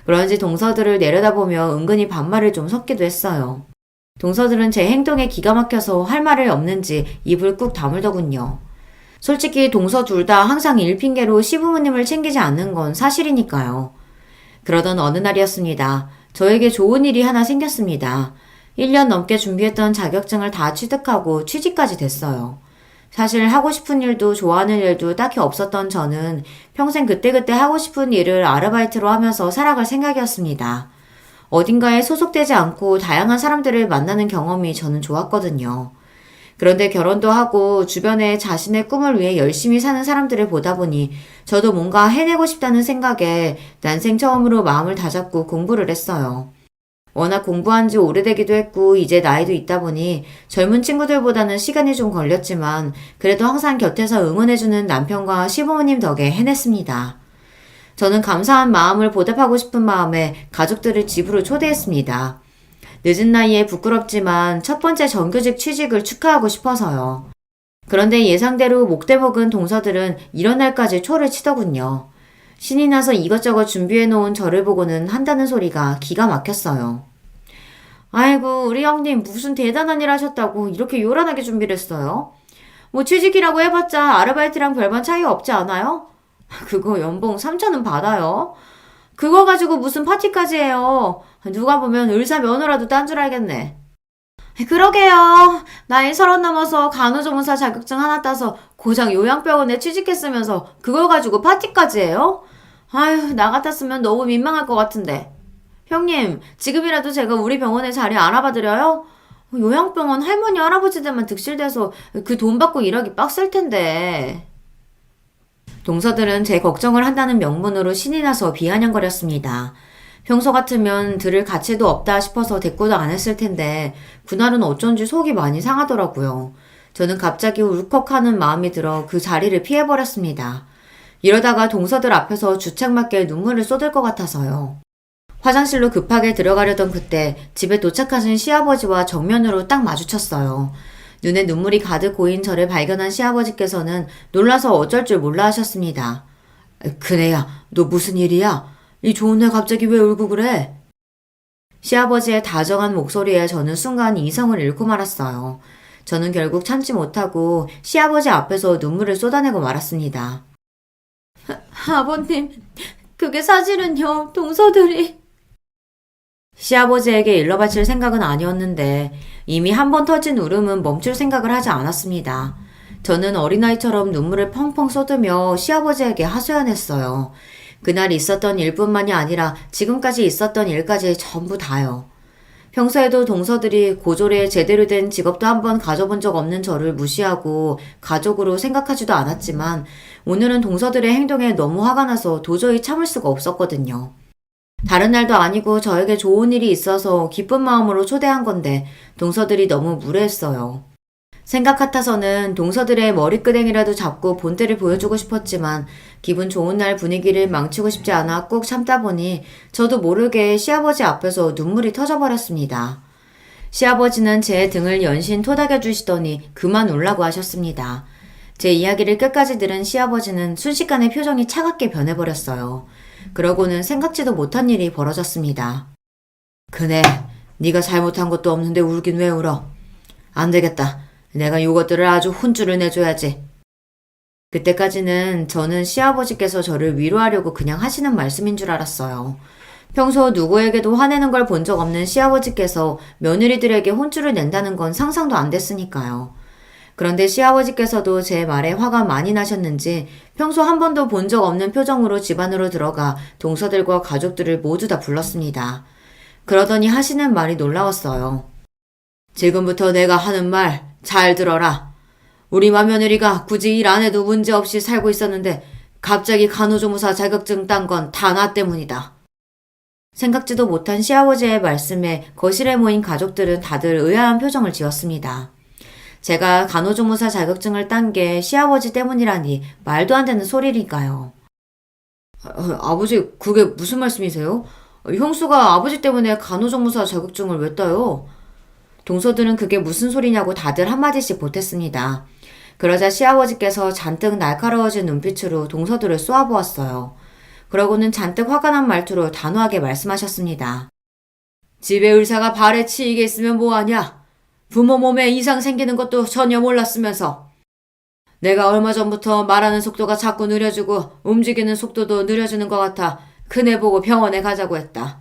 그런지 동서들을 내려다보며 은근히 반말을 좀 섞기도 했어요. 동서들은 제 행동에 기가 막혀서 할 말을 없는지 입을 꾹 다물더군요. 솔직히 동서 둘 다 항상 일 핑계로 시부모님을 챙기지 않는 건 사실이니까요. 그러던 어느 날이었습니다. 저에게 좋은 일이 하나 생겼습니다. 1년 넘게 준비했던 자격증을 다 취득하고 취직까지 됐어요. 사실 하고 싶은 일도 좋아하는 일도 딱히 없었던 저는 평생 그때그때 하고 싶은 일을 아르바이트로 하면서 살아갈 생각이었습니다. 어딘가에 소속되지 않고 다양한 사람들을 만나는 경험이 저는 좋았거든요. 그런데 결혼도 하고 주변에 자신의 꿈을 위해 열심히 사는 사람들을 보다 보니 저도 뭔가 해내고 싶다는 생각에 난생 처음으로 마음을 다잡고 공부를 했어요. 워낙 공부한 지 오래되기도 했고 이제 나이도 있다 보니 젊은 친구들보다는 시간이 좀 걸렸지만 그래도 항상 곁에서 응원해주는 남편과 시부모님 덕에 해냈습니다. 저는 감사한 마음을 보답하고 싶은 마음에 가족들을 집으로 초대했습니다. 늦은 나이에 부끄럽지만 첫 번째 정규직 취직을 축하하고 싶어서요. 그런데 예상대로 목대먹은 동서들은 이런 날까지 초를 치더군요. 신이 나서 이것저것 준비해놓은 저를 보고는 한다는 소리가 기가 막혔어요. 아이고 우리 형님 무슨 대단한 일 하셨다고 이렇게 요란하게 준비를 했어요? 뭐 취직이라고 해봤자 아르바이트랑 별반 차이 없지 않아요? 그거 연봉 3천은 받아요. 그거 가지고 무슨 파티까지 해요. 누가 보면 의사 면허라도 딴 줄 알겠네. 그러게요. 나이 30 넘어서 간호조무사 자격증 하나 따서 고장 요양병원에 취직했으면서 그걸 가지고 파티까지 해요? 아휴 나 같았으면 너무 민망할 것 같은데. 형님, 지금이라도 제가 우리 병원에 자리 알아봐드려요? 요양병원 할머니, 할아버지들만 득실돼서 그 돈 받고 일하기 빡셀 텐데. 동서들은 제 걱정을 한다는 명분으로 신이 나서 비아냥거렸습니다. 평소 같으면 들을 가치도 없다 싶어서 대꾸도 안 했을 텐데 그날은 어쩐지 속이 많이 상하더라고요. 저는 갑자기 울컥하는 마음이 들어 그 자리를 피해버렸습니다. 이러다가 동서들 앞에서 주책맞게 눈물을 쏟을 것 같아서요. 화장실로 급하게 들어가려던 그때 집에 도착하신 시아버지와 정면으로 딱 마주쳤어요. 눈에 눈물이 가득 고인 저를 발견한 시아버지께서는 놀라서 어쩔 줄 몰라 하셨습니다. 그네야, 너 무슨 일이야? 이 좋은 날 갑자기 왜 울고 그래? 시아버지의 다정한 목소리에 저는 순간 이성을 잃고 말았어요. 저는 결국 참지 못하고 시아버지 앞에서 눈물을 쏟아내고 말았습니다. 아버님, 그게 사실은요, 동서들이. 시아버지에게 일러바칠 생각은 아니었는데 이미 한 번 터진 울음은 멈출 생각을 하지 않았습니다. 저는 어린아이처럼 눈물을 펑펑 쏟으며 시아버지에게 하소연했어요. 그날 있었던 일뿐만이 아니라 지금까지 있었던 일까지 전부 다요. 평소에도 동서들이 고졸에 제대로 된 직업도 한번 가져본 적 없는 저를 무시하고 가족으로 생각하지도 않았지만 오늘은 동서들의 행동에 너무 화가 나서 도저히 참을 수가 없었거든요. 다른 날도 아니고 저에게 좋은 일이 있어서 기쁜 마음으로 초대한 건데 동서들이 너무 무례했어요. 생각 같아서는 동서들의 머리끄댕이라도 잡고 본때를 보여주고 싶었지만 기분 좋은 날 분위기를 망치고 싶지 않아 꾹 참다 보니 저도 모르게 시아버지 앞에서 눈물이 터져버렸습니다. 시아버지는 제 등을 연신 토닥여 주시더니 그만 울라고 하셨습니다. 제 이야기를 끝까지 들은 시아버지는 순식간에 표정이 차갑게 변해버렸어요. 그러고는 생각지도 못한 일이 벌어졌습니다. 그네, 네가 잘못한 것도 없는데 울긴 왜 울어? 안 되겠다. 내가 이것들을 아주 혼쭐을 내줘야지. 그때까지는 저는 시아버지께서 저를 위로하려고 그냥 하시는 말씀인 줄 알았어요. 평소 누구에게도 화내는 걸 본 적 없는 시아버지께서 며느리들에게 혼쭐을 낸다는 건 상상도 안 됐으니까요. 그런데 시아버지께서도 제 말에 화가 많이 나셨는지 평소 한 번도 본 적 없는 표정으로 집 안으로 들어가 동서들과 가족들을 모두 다 불렀습니다. 그러더니 하시는 말이 놀라웠어요. 지금부터 내가 하는 말 잘 들어라. 우리 맏며느리가 굳이 일 안 해도 문제없이 살고 있었는데 갑자기 간호조무사 자격증 딴 건 다 나 때문이다. 생각지도 못한 시아버지의 말씀에 거실에 모인 가족들은 다들 의아한 표정을 지었습니다. 제가 간호조무사 자격증을 딴 게 시아버지 때문이라니 말도 안 되는 소리니까요. 아버지, 그게 무슨 말씀이세요? 형수가 아버지 때문에 간호조무사 자격증을 왜 따요? 동서들은 그게 무슨 소리냐고 다들 한마디씩 보탰습니다. 그러자 시아버지께서 잔뜩 날카로워진 눈빛으로 동서들을 쏘아보았어요. 그러고는 잔뜩 화가 난 말투로 단호하게 말씀하셨습니다. 집에 의사가 발에 치이게 있으면 뭐하냐? 부모 몸에 이상 생기는 것도 전혀 몰랐으면서. 내가 얼마 전부터 말하는 속도가 자꾸 느려지고 움직이는 속도도 느려지는 것 같아 그네 보고 병원에 가자고 했다.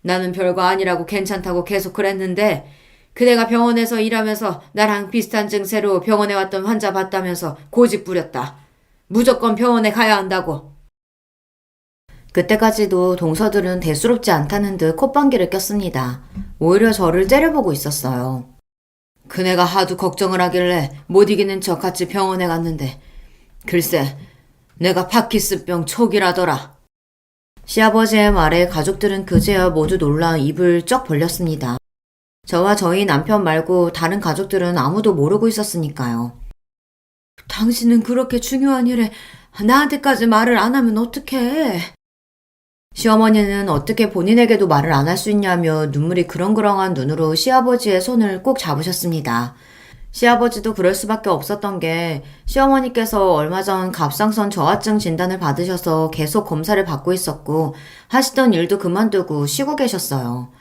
나는 별거 아니라고 괜찮다고 계속 그랬는데 그대가 병원에서 일하면서 나랑 비슷한 증세로 병원에 왔던 환자 봤다면서 고집 부렸다. 무조건 병원에 가야 한다고. 그때까지도 동서들은 대수롭지 않다는 듯 콧방귀를 꼈습니다. 오히려 저를 째려보고 있었어요. 그네가 하도 걱정을 하길래 못 이기는 척 같이 병원에 갔는데 글쎄 내가 파키스병 초기라더라. 시아버지의 말에 가족들은 그제야 모두 놀라 입을 쩍 벌렸습니다. 저와 저희 남편 말고 다른 가족들은 아무도 모르고 있었으니까요. 당신은 그렇게 중요한 일에 나한테까지 말을 안 하면 어떡해? 시어머니는 어떻게 본인에게도 말을 안 할 수 있냐며 눈물이 그렁그렁한 눈으로 시아버지의 손을 꼭 잡으셨습니다. 시아버지도 그럴 수밖에 없었던 게 시어머니께서 얼마 전 갑상선 저하증 진단을 받으셔서 계속 검사를 받고 있었고 하시던 일도 그만두고 쉬고 계셨어요.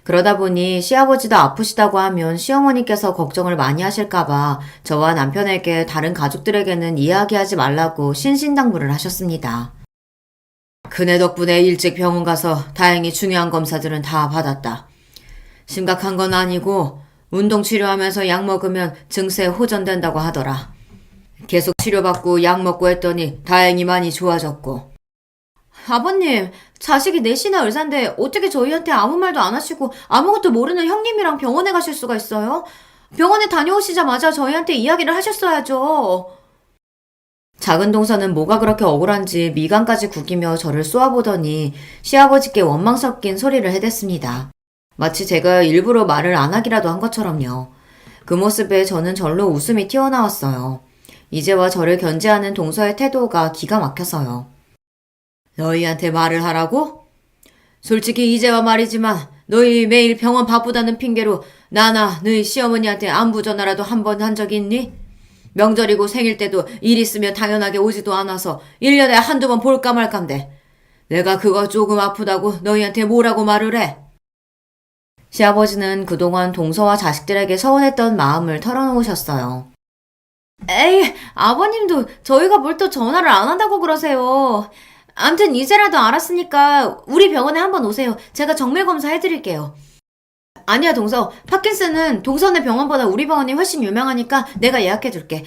그러다 보니 시아버지도 아프시다고 하면 시어머니께서 걱정을 많이 하실까봐 저와 남편에게 다른 가족들에게는 이야기하지 말라고 신신당부를 하셨습니다. 그네 덕분에 일찍 병원 가서 다행히 중요한 검사들은 다 받았다. 심각한 건 아니고 운동 치료하면서 약 먹으면 증세 호전된다고 하더라. 계속 치료받고 약 먹고 했더니 다행히 많이 좋아졌고. 아버님, 자식이 넷이나 의사인데 어떻게 저희한테 아무 말도 안 하시고 아무것도 모르는 형님이랑 병원에 가실 수가 있어요? 병원에 다녀오시자마자 저희한테 이야기를 하셨어야죠. 작은 동서는 뭐가 그렇게 억울한지 미간까지 구기며 저를 쏘아보더니 시아버지께 원망 섞인 소리를 해댔습니다. 마치 제가 일부러 말을 안 하기라도 한 것처럼요. 그 모습에 저는 절로 웃음이 튀어나왔어요. 이제와 저를 견제하는 동서의 태도가 기가 막혀서요. 너희한테 말을 하라고? 솔직히 이제와 말이지만 너희 매일 병원 바쁘다는 핑계로 나나 너희 시어머니한테 안부 전화라도 한 번 한 적이 있니? 명절이고 생일 때도 일 있으면 당연하게 오지도 않아서 1년에 한두 번 볼까 말까인데 내가 그거 조금 아프다고 너희한테 뭐라고 말을 해? 시아버지는 그동안 동서와 자식들에게 서운했던 마음을 털어놓으셨어요. 에이, 아버님도 저희가 뭘 또 전화를 안 한다고 그러세요. 암튼 이제라도 알았으니까 우리 병원에 한번 오세요. 제가 정밀 검사 해드릴게요. 아니야, 동서. 파킨슨은 동서네 병원보다 우리 병원이 훨씬 유명하니까 내가 예약해둘게.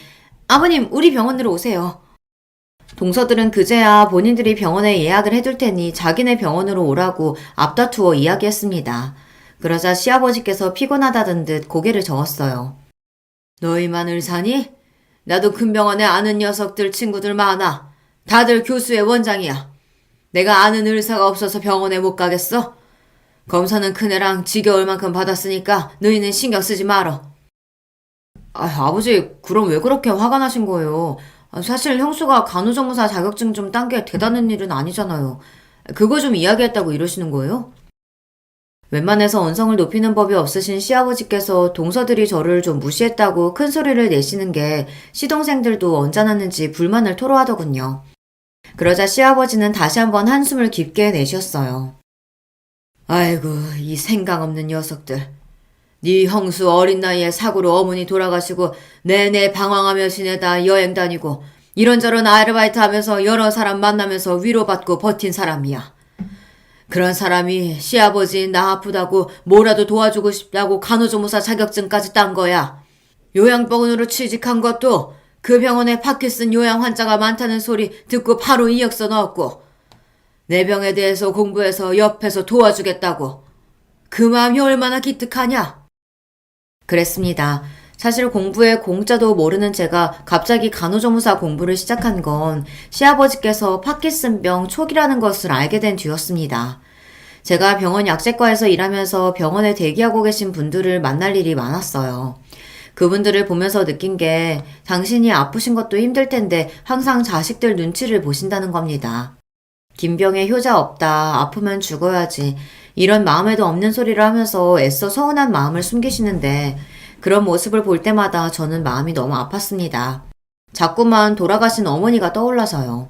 아버님, 우리 병원으로 오세요. 동서들은 그제야 본인들이 병원에 예약을 해둘 테니 자기네 병원으로 오라고 앞다투어 이야기했습니다. 그러자 시아버지께서 피곤하다던 듯 고개를 저었어요. 너희만 의사니? 나도 큰 병원에 아는 녀석들 친구들 많아. 다들 교수의 원장이야. 내가 아는 의사가 없어서 병원에 못 가겠어? 검사는 큰애랑 지겨울 만큼 받았으니까 너희는 신경 쓰지 말어. 아버지, 그럼 왜 그렇게 화가 나신 거예요? 사실 형수가 간호조무사 자격증 좀 딴 게 대단한 일은 아니잖아요. 그거 좀 이야기했다고 이러시는 거예요? 웬만해서 언성을 높이는 법이 없으신 시아버지께서 동서들이 저를 좀 무시했다고 큰 소리를 내시는 게 시동생들도 언짢았는지 불만을 토로하더군요. 그러자 시아버지는 다시 한번 한숨을 깊게 내셨어요. 아이고, 이 생각 없는 녀석들. 네 형수 어린 나이에 사고로 어머니 돌아가시고 내내 방황하며 지내다 여행 다니고 이런저런 아르바이트 하면서 여러 사람 만나면서 위로받고 버틴 사람이야. 그런 사람이 시아버지 나 아프다고 뭐라도 도와주고 싶다고 간호조무사 자격증까지 딴 거야. 요양병원으로 취직한 것도 그 병원에 파킨슨 요양 환자가 많다는 소리 듣고 바로 이력서 넣었고 내 병에 대해서 공부해서 옆에서 도와주겠다고. 그 마음이 얼마나 기특하냐? 그랬습니다. 사실 공부에 공짜도 모르는 제가 갑자기 간호조무사 공부를 시작한 건 시아버지께서 파킨슨병 초기라는 것을 알게 된 뒤였습니다. 제가 병원 약제과에서 일하면서 병원에 대기하고 계신 분들을 만날 일이 많았어요. 그분들을 보면서 느낀 게 당신이 아프신 것도 힘들 텐데 항상 자식들 눈치를 보신다는 겁니다. 김병에 효자 없다, 아프면 죽어야지 이런 마음에도 없는 소리를 하면서 애써 서운한 마음을 숨기시는데 그런 모습을 볼 때마다 저는 마음이 너무 아팠습니다. 자꾸만 돌아가신 어머니가 떠올라서요.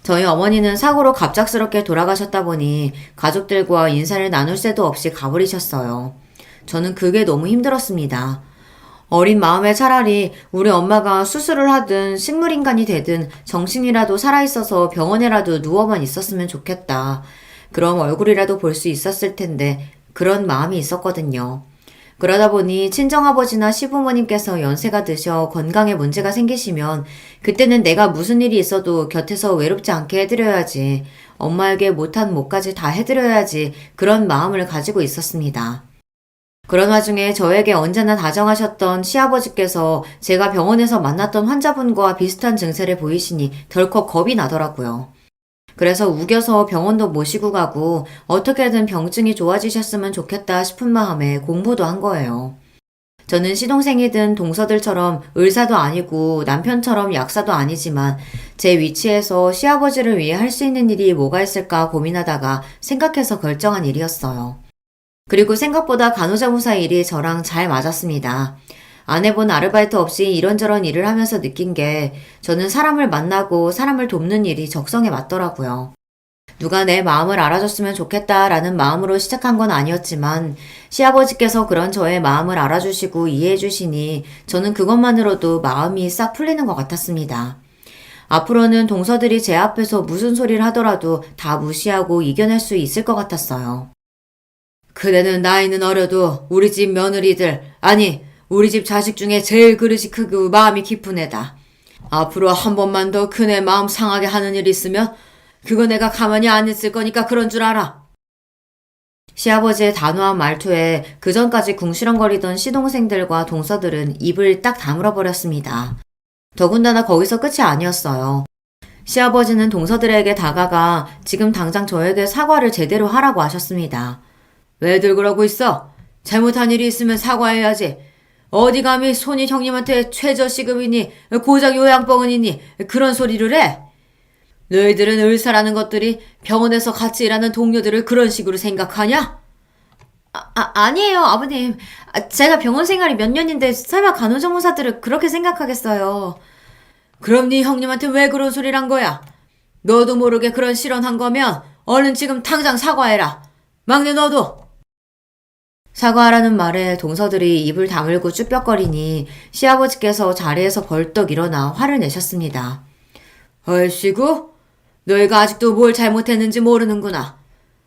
저희 어머니는 사고로 갑작스럽게 돌아가셨다 보니 가족들과 인사를 나눌 새도 없이 가버리셨어요. 저는 그게 너무 힘들었습니다. 어린 마음에 차라리 우리 엄마가 수술을 하든 식물인간이 되든 정신이라도 살아있어서 병원에라도 누워만 있었으면 좋겠다. 그럼 얼굴이라도 볼 수 있었을 텐데 그런 마음이 있었거든요. 그러다 보니 친정아버지나 시부모님께서 연세가 드셔 건강에 문제가 생기시면 그때는 내가 무슨 일이 있어도 곁에서 외롭지 않게 해드려야지, 엄마에게 못한 몫까지 다 해드려야지 그런 마음을 가지고 있었습니다. 그런 와중에 저에게 언제나 다정하셨던 시아버지께서 제가 병원에서 만났던 환자분과 비슷한 증세를 보이시니 덜컥 겁이 나더라고요. 그래서 우겨서 병원도 모시고 가고 어떻게든 병증이 좋아지셨으면 좋겠다 싶은 마음에 공부도 한 거예요. 저는 시동생이든 동서들처럼 의사도 아니고 남편처럼 약사도 아니지만 제 위치에서 시아버지를 위해 할 수 있는 일이 뭐가 있을까 고민하다가 생각해서 결정한 일이었어요. 그리고 생각보다 간호조무사 일이 저랑 잘 맞았습니다. 안 해본 아르바이트 없이 이런저런 일을 하면서 느낀 게 저는 사람을 만나고 사람을 돕는 일이 적성에 맞더라고요. 누가 내 마음을 알아줬으면 좋겠다라는 마음으로 시작한 건 아니었지만 시아버지께서 그런 저의 마음을 알아주시고 이해해주시니 저는 그것만으로도 마음이 싹 풀리는 것 같았습니다. 앞으로는 동서들이 제 앞에서 무슨 소리를 하더라도 다 무시하고 이겨낼 수 있을 것 같았어요. 그대는 나이는 어려도 우리 집 며느리들, 아니 우리 집 자식 중에 제일 그릇이 크고 마음이 깊은 애다. 앞으로 한 번만 더 큰애 마음 상하게 하는 일 있으면 그거 내가 가만히 안 있을 거니까 그런 줄 알아. 시아버지의 단호한 말투에 그전까지 궁시렁거리던 시동생들과 동서들은 입을 딱 다물어 버렸습니다. 더군다나 거기서 끝이 아니었어요. 시아버지는 동서들에게 다가가 지금 당장 저에게 사과를 제대로 하라고 하셨습니다. 왜들 그러고 있어? 잘못한 일이 있으면 사과해야지. 어디 감히 손이 형님한테 최저시급이니 고작 요양병원이니 그런 소리를 해? 너희들은 의사라는 것들이 병원에서 같이 일하는 동료들을 그런 식으로 생각하냐? 아니에요, 아버님. 제가 병원 생활이 몇 년인데 설마 간호조무사들을 그렇게 생각하겠어요. 그럼 네 형님한테 왜 그런 소리를 한 거야? 너도 모르게 그런 실언한 거면 얼른 지금 당장 사과해라. 막내 너도. 사과하라는 말에 동서들이 입을 다물고 쭈뼛거리니 시아버지께서 자리에서 벌떡 일어나 화를 내셨습니다. 얼씨구? 너희가 아직도 뭘 잘못했는지 모르는구나.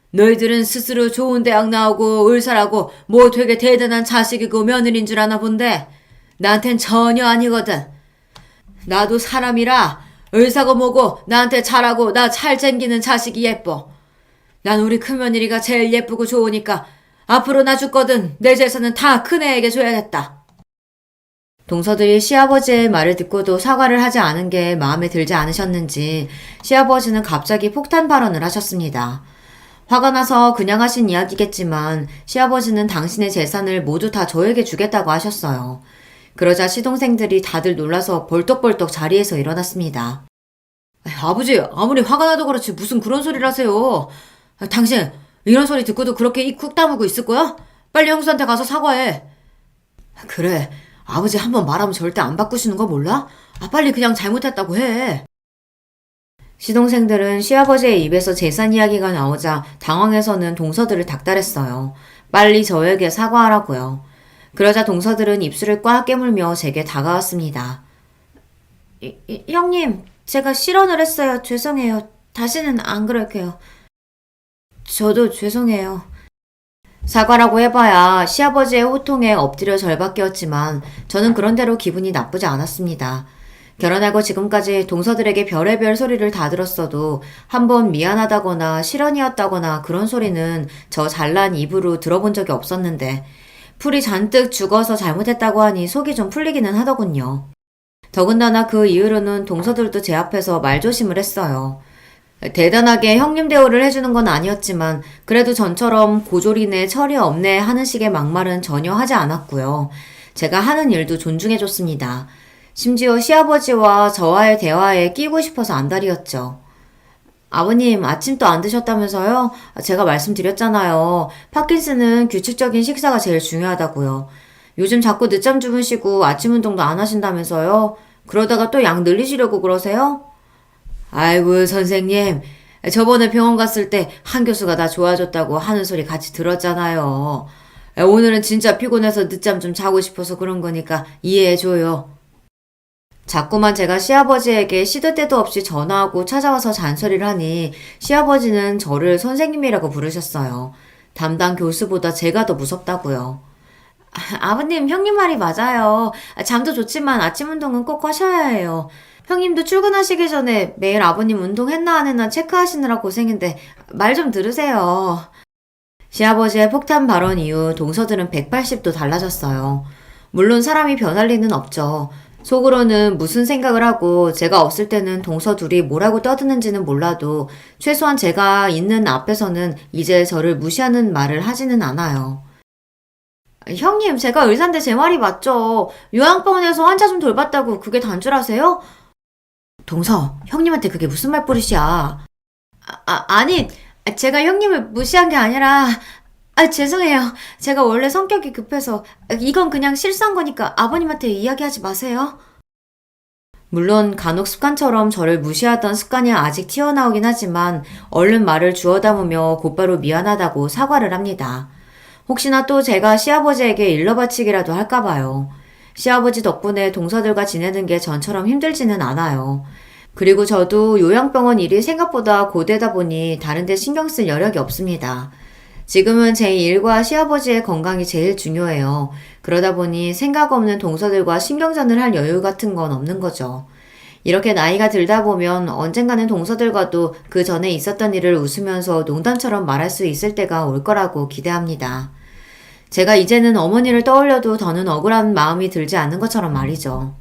너희들은 스스로 좋은 대학 나오고 의사라고 뭐 되게 대단한 자식이고 며느리인 줄 아나 본데 나한텐 전혀 아니거든. 나도 사람이라 의사고 뭐고 나한테 잘하고 나 잘 챙기는 자식이 예뻐. 난 우리 큰며느리가 제일 예쁘고 좋으니까 앞으로 나 죽거든 내 재산은 다 큰애에게 줘야겠다. 동서들이 시아버지의 말을 듣고도 사과를 하지 않은 게 마음에 들지 않으셨는지 시아버지는 갑자기 폭탄 발언을 하셨습니다. 화가 나서 그냥 하신 이야기겠지만 시아버지는 당신의 재산을 모두 다 저에게 주겠다고 하셨어요. 그러자 시동생들이 다들 놀라서 벌떡벌떡 자리에서 일어났습니다. 아버지, 아무리 화가 나도 그렇지 무슨 그런 소리를 하세요. 당신 이런 소리 듣고도 그렇게 입 쿡 다물고 있을 거야? 빨리 형수한테 가서 사과해. 그래, 아버지 한번 말하면 절대 안 바꾸시는 거 몰라? 빨리 그냥 잘못했다고 해. 시동생들은 시아버지의 입에서 재산 이야기가 나오자 당황해서는 동서들을 닥달했어요. 빨리 저에게 사과하라고요. 그러자 동서들은 입술을 꽉 깨물며 제게 다가왔습니다. 형님, 제가 실언을 했어요. 죄송해요. 다시는 안 그럴게요. 저도 죄송해요. 사과라고 해봐야 시아버지의 호통에 엎드려 절박이었지만 저는 그런대로 기분이 나쁘지 않았습니다. 결혼하고 지금까지 동서들에게 별의별 소리를 다 들었어도 한번 미안하다거나 실언이었다거나 그런 소리는 저 잘난 입으로 들어본 적이 없었는데 풀이 잔뜩 죽어서 잘못했다고 하니 속이 좀 풀리기는 하더군요. 더군다나 그 이후로는 동서들도 제 앞에서 말조심을 했어요. 대단하게 형님 대우를 해주는 건 아니었지만 그래도 전처럼 고졸이네 철이 없네 하는 식의 막말은 전혀 하지 않았고요. 제가 하는 일도 존중해줬습니다. 심지어 시아버지와 저와의 대화에 끼고 싶어서 안달이었죠. 아버님 아침도 안 드셨다면서요? 제가 말씀드렸잖아요. 파킨슨은 규칙적인 식사가 제일 중요하다고요. 요즘 자꾸 늦잠 주무시고 아침 운동도 안 하신다면서요? 그러다가 또 약 늘리시려고 그러세요? 아이고 선생님, 저번에 병원 갔을 때 한 교수가 나 좋아졌다고 하는 소리 같이 들었잖아요. 오늘은 진짜 피곤해서 늦잠 좀 자고 싶어서 그런 거니까 이해해줘요. 자꾸만 제가 시아버지에게 시도 때도 없이 전화하고 찾아와서 잔소리를 하니 시아버지는 저를 선생님이라고 부르셨어요. 담당 교수보다 제가 더 무섭다고요. 아버님, 형님 말이 맞아요. 잠도 좋지만 아침 운동은 꼭 하셔야 해요. 형님도 출근하시기 전에 매일 아버님 운동했나 안 했나 체크하시느라 고생인데 말 좀 들으세요. 시아버지의 폭탄 발언 이후 동서들은 180도 달라졌어요. 물론 사람이 변할 리는 없죠. 속으로는 무슨 생각을 하고 제가 없을 때는 동서 둘이 뭐라고 떠드는지는 몰라도 최소한 제가 있는 앞에서는 이제 저를 무시하는 말을 하지는 않아요. 형님, 제가 의사인데 제 말이 맞죠. 요양병원에서 환자 좀 돌봤다고 그게 단줄하세요? 동서, 형님한테 그게 무슨 말버릇이야. 아니, 제가 형님을 무시한 게 아니라 죄송해요. 제가 원래 성격이 급해서 이건 그냥 실수한 거니까 아버님한테 이야기하지 마세요. 물론 간혹 습관처럼 저를 무시하던 습관이 아직 튀어나오긴 하지만 얼른 말을 주워 담으며 곧바로 미안하다고 사과를 합니다. 혹시나 또 제가 시아버지에게 일러바치기라도 할까봐요. 시아버지 덕분에 동서들과 지내는 게 전처럼 힘들지는 않아요. 그리고 저도 요양병원 일이 생각보다 고되다 보니 다른 데 신경 쓸 여력이 없습니다. 지금은 제 일과 시아버지의 건강이 제일 중요해요. 그러다 보니 생각 없는 동서들과 신경전을 할 여유 같은 건 없는 거죠. 이렇게 나이가 들다 보면 언젠가는 동서들과도 그 전에 있었던 일을 웃으면서 농담처럼 말할 수 있을 때가 올 거라고 기대합니다. 제가 이제는 어머니를 떠올려도 더는 억울한 마음이 들지 않는 것처럼 말이죠.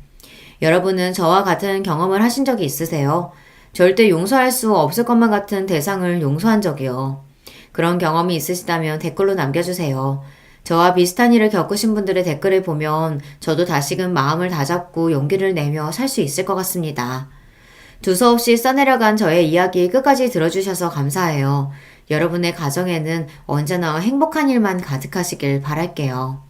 여러분은 저와 같은 경험을 하신 적이 있으세요? 절대 용서할 수 없을 것만 같은 대상을 용서한 적이요. 그런 경험이 있으시다면 댓글로 남겨주세요. 저와 비슷한 일을 겪으신 분들의 댓글을 보면 저도 다시금 마음을 다잡고 용기를 내며 살 수 있을 것 같습니다. 두서없이 써내려간 저의 이야기 끝까지 들어주셔서 감사해요. 여러분의 가정에는 언제나 행복한 일만 가득하시길 바랄게요.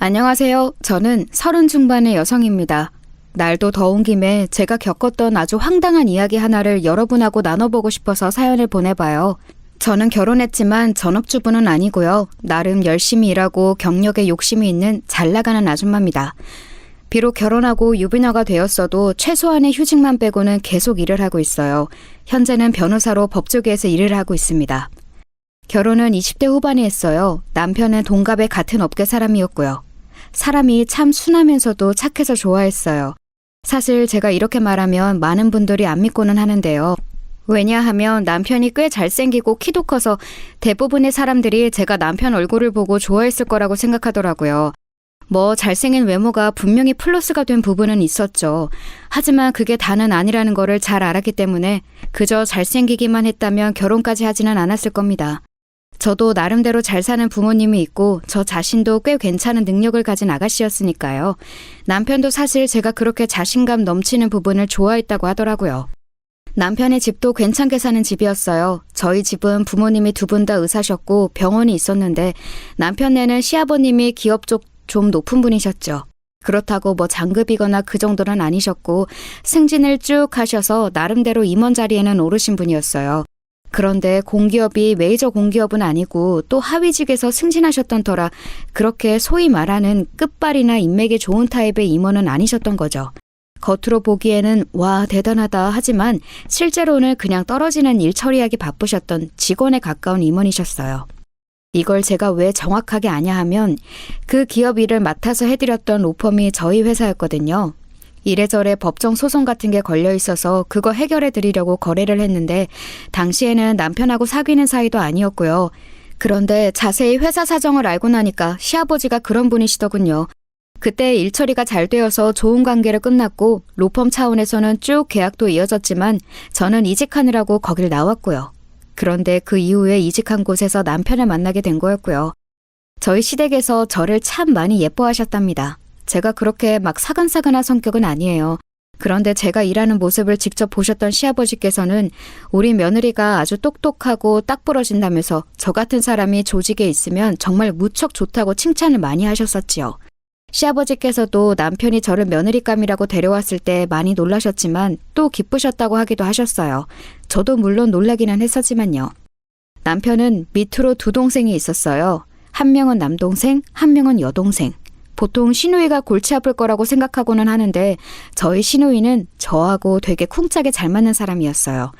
안녕하세요. 저는 30 중반의 여성입니다. 날도 더운 김에 제가 겪었던 아주 황당한 이야기 하나를 여러분하고 나눠보고 싶어서 사연을 보내봐요. 저는 결혼했지만 전업주부는 아니고요. 나름 열심히 일하고 경력에 욕심이 있는 잘 나가는 아줌마입니다. 비록 결혼하고 유부녀가 되었어도 최소한의 휴직만 빼고는 계속 일을 하고 있어요. 현재는 변호사로 법조계에서 일을 하고 있습니다. 결혼은 20대 후반에 했어요. 남편은 동갑의 같은 업계 사람이었고요. 사람이 참 순하면서도 착해서 좋아했어요. 사실 제가 이렇게 말하면 많은 분들이 안 믿고는 하는데요. 왜냐하면 남편이 꽤 잘생기고 키도 커서 대부분의 사람들이 제가 남편 얼굴을 보고 좋아했을 거라고 생각하더라고요. 뭐 잘생긴 외모가 분명히 플러스가 된 부분은 있었죠. 하지만 그게 다는 아니라는 거를 잘 알았기 때문에 그저 잘생기기만 했다면 결혼까지 하지는 않았을 겁니다. 저도 나름대로 잘 사는 부모님이 있고 저 자신도 꽤 괜찮은 능력을 가진 아가씨였으니까요. 남편도 사실 제가 그렇게 자신감 넘치는 부분을 좋아했다고 하더라고요. 남편의 집도 괜찮게 사는 집이었어요. 저희 집은 부모님이 두 분 다 의사셨고 병원이 있었는데 남편네는 시아버님이 기업 쪽 좀 높은 분이셨죠. 그렇다고 뭐 장급이거나 그 정도는 아니셨고 승진을 쭉 하셔서 나름대로 임원 자리에는 오르신 분이었어요. 그런데 공기업이 메이저 공기업은 아니고 또 하위직에서 승진하셨던 터라 그렇게 소위 말하는 끝발이나 인맥이 좋은 타입의 임원은 아니셨던 거죠. 겉으로 보기에는 와 대단하다 하지만 실제로는 그냥 떨어지는 일 처리하기 바쁘셨던 직원에 가까운 임원이셨어요. 이걸 제가 왜 정확하게 아냐 하면 그 기업 일을 맡아서 해드렸던 로펌이 저희 회사였거든요. 이래저래 법정 소송 같은 게 걸려 있어서 그거 해결해 드리려고 거래를 했는데 당시에는 남편하고 사귀는 사이도 아니었고요. 그런데 자세히 회사 사정을 알고 나니까 시아버지가 그런 분이시더군요. 그때 일 처리가 잘 되어서 좋은 관계를 끝났고 로펌 차원에서는 쭉 계약도 이어졌지만 저는 이직하느라고 거길 나왔고요. 그런데 그 이후에 이직한 곳에서 남편을 만나게 된 거였고요. 저희 시댁에서 저를 참 많이 예뻐하셨답니다. 제가 그렇게 막 사근사근한 성격은 아니에요. 그런데 제가 일하는 모습을 직접 보셨던 시아버지께서는 우리 며느리가 아주 똑똑하고 딱 부러진다면서 저 같은 사람이 조직에 있으면 정말 무척 좋다고 칭찬을 많이 하셨었지요. 시아버지께서도 남편이 저를 며느리감이라고 데려왔을 때 많이 놀라셨지만 또 기쁘셨다고 하기도 하셨어요. 저도 물론 놀라기는 했었지만요. 남편은 밑으로 두 동생이 있었어요. 한 명은 남동생, 한 명은 여동생. 보통 시누이가 골치 아플 거라고 생각하고는 하는데 저희 시누이는 저하고 되게 쿵짝에 잘 맞는 사람이었어요.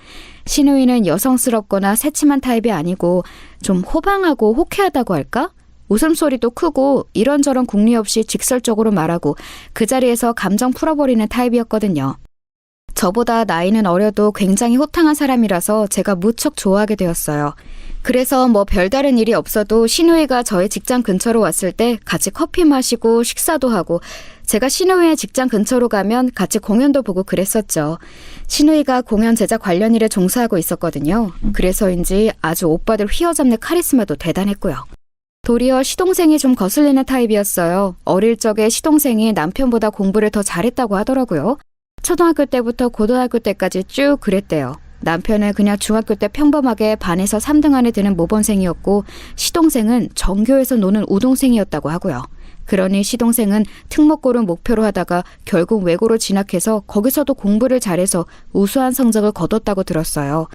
시누이는 여성스럽거나 새침한 타입이 아니고 좀 호방하고 호쾌하다고 할까? 웃음소리도 크고 이런저런 궁리 없이 직설적으로 말하고 그 자리에서 감정 풀어버리는 타입이었거든요. 저보다 나이는 어려도 굉장히 호탕한 사람이라서 제가 무척 좋아하게 되었어요. 그래서 뭐 별다른 일이 없어도 시누이가 저의 직장 근처로 왔을 때 같이 커피 마시고 식사도 하고 제가 시누이의 직장 근처로 가면 같이 공연도 보고 그랬었죠. 시누이가 공연 제작 관련 일에 종사하고 있었거든요. 그래서인지 아주 오빠들 휘어잡는 카리스마도 대단했고요. 도리어 시동생이 좀 거슬리는 타입이었어요. 어릴 적에 시동생이 남편보다 공부를 더 잘했다고 하더라고요. 초등학교 때부터 고등학교 때까지 쭉 그랬대요. 남편은 그냥 중학교 때 평범하게 반에서 3등 안에 드는 모범생이었고 시동생은 전교에서 노는 우동생이었다고 하고요. 그러니 시동생은 특목고를 목표로 하다가 결국 외고로 진학해서 거기서도 공부를 잘해서 우수한 성적을 거뒀다고 들었어요.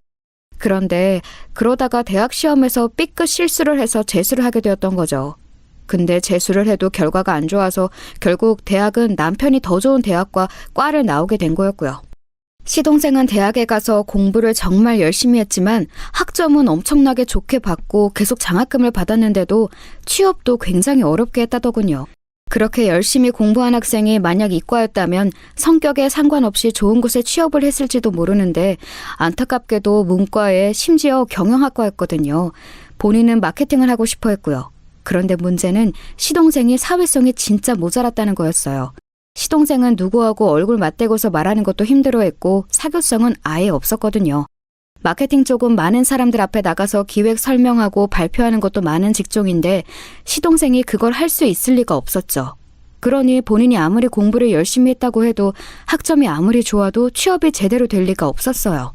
그런데 그러다가 대학 시험에서 삐끗 실수를 해서 재수를 하게 되었던 거죠. 근데 재수를 해도 결과가 안 좋아서 결국 대학은 남편이 더 좋은 대학과 과를 나오게 된 거였고요. 시동생은 대학에 가서 공부를 정말 열심히 했지만 학점은 엄청나게 좋게 받고 계속 장학금을 받았는데도 취업도 굉장히 어렵게 했다더군요. 그렇게 열심히 공부한 학생이 만약 이과였다면 성격에 상관없이 좋은 곳에 취업을 했을지도 모르는데 안타깝게도 문과에 심지어 경영학과였거든요. 본인은 마케팅을 하고 싶어 했고요. 그런데 문제는 시동생이 사회성이 진짜 모자랐다는 거였어요. 시동생은 누구하고 얼굴 맞대고서 말하는 것도 힘들어했고 사교성은 아예 없었거든요. 마케팅 쪽은 많은 사람들 앞에 나가서 기획 설명하고 발표하는 것도 많은 직종인데 시동생이 그걸 할 수 있을 리가 없었죠. 그러니 본인이 아무리 공부를 열심히 했다고 해도 학점이 아무리 좋아도 취업이 제대로 될 리가 없었어요.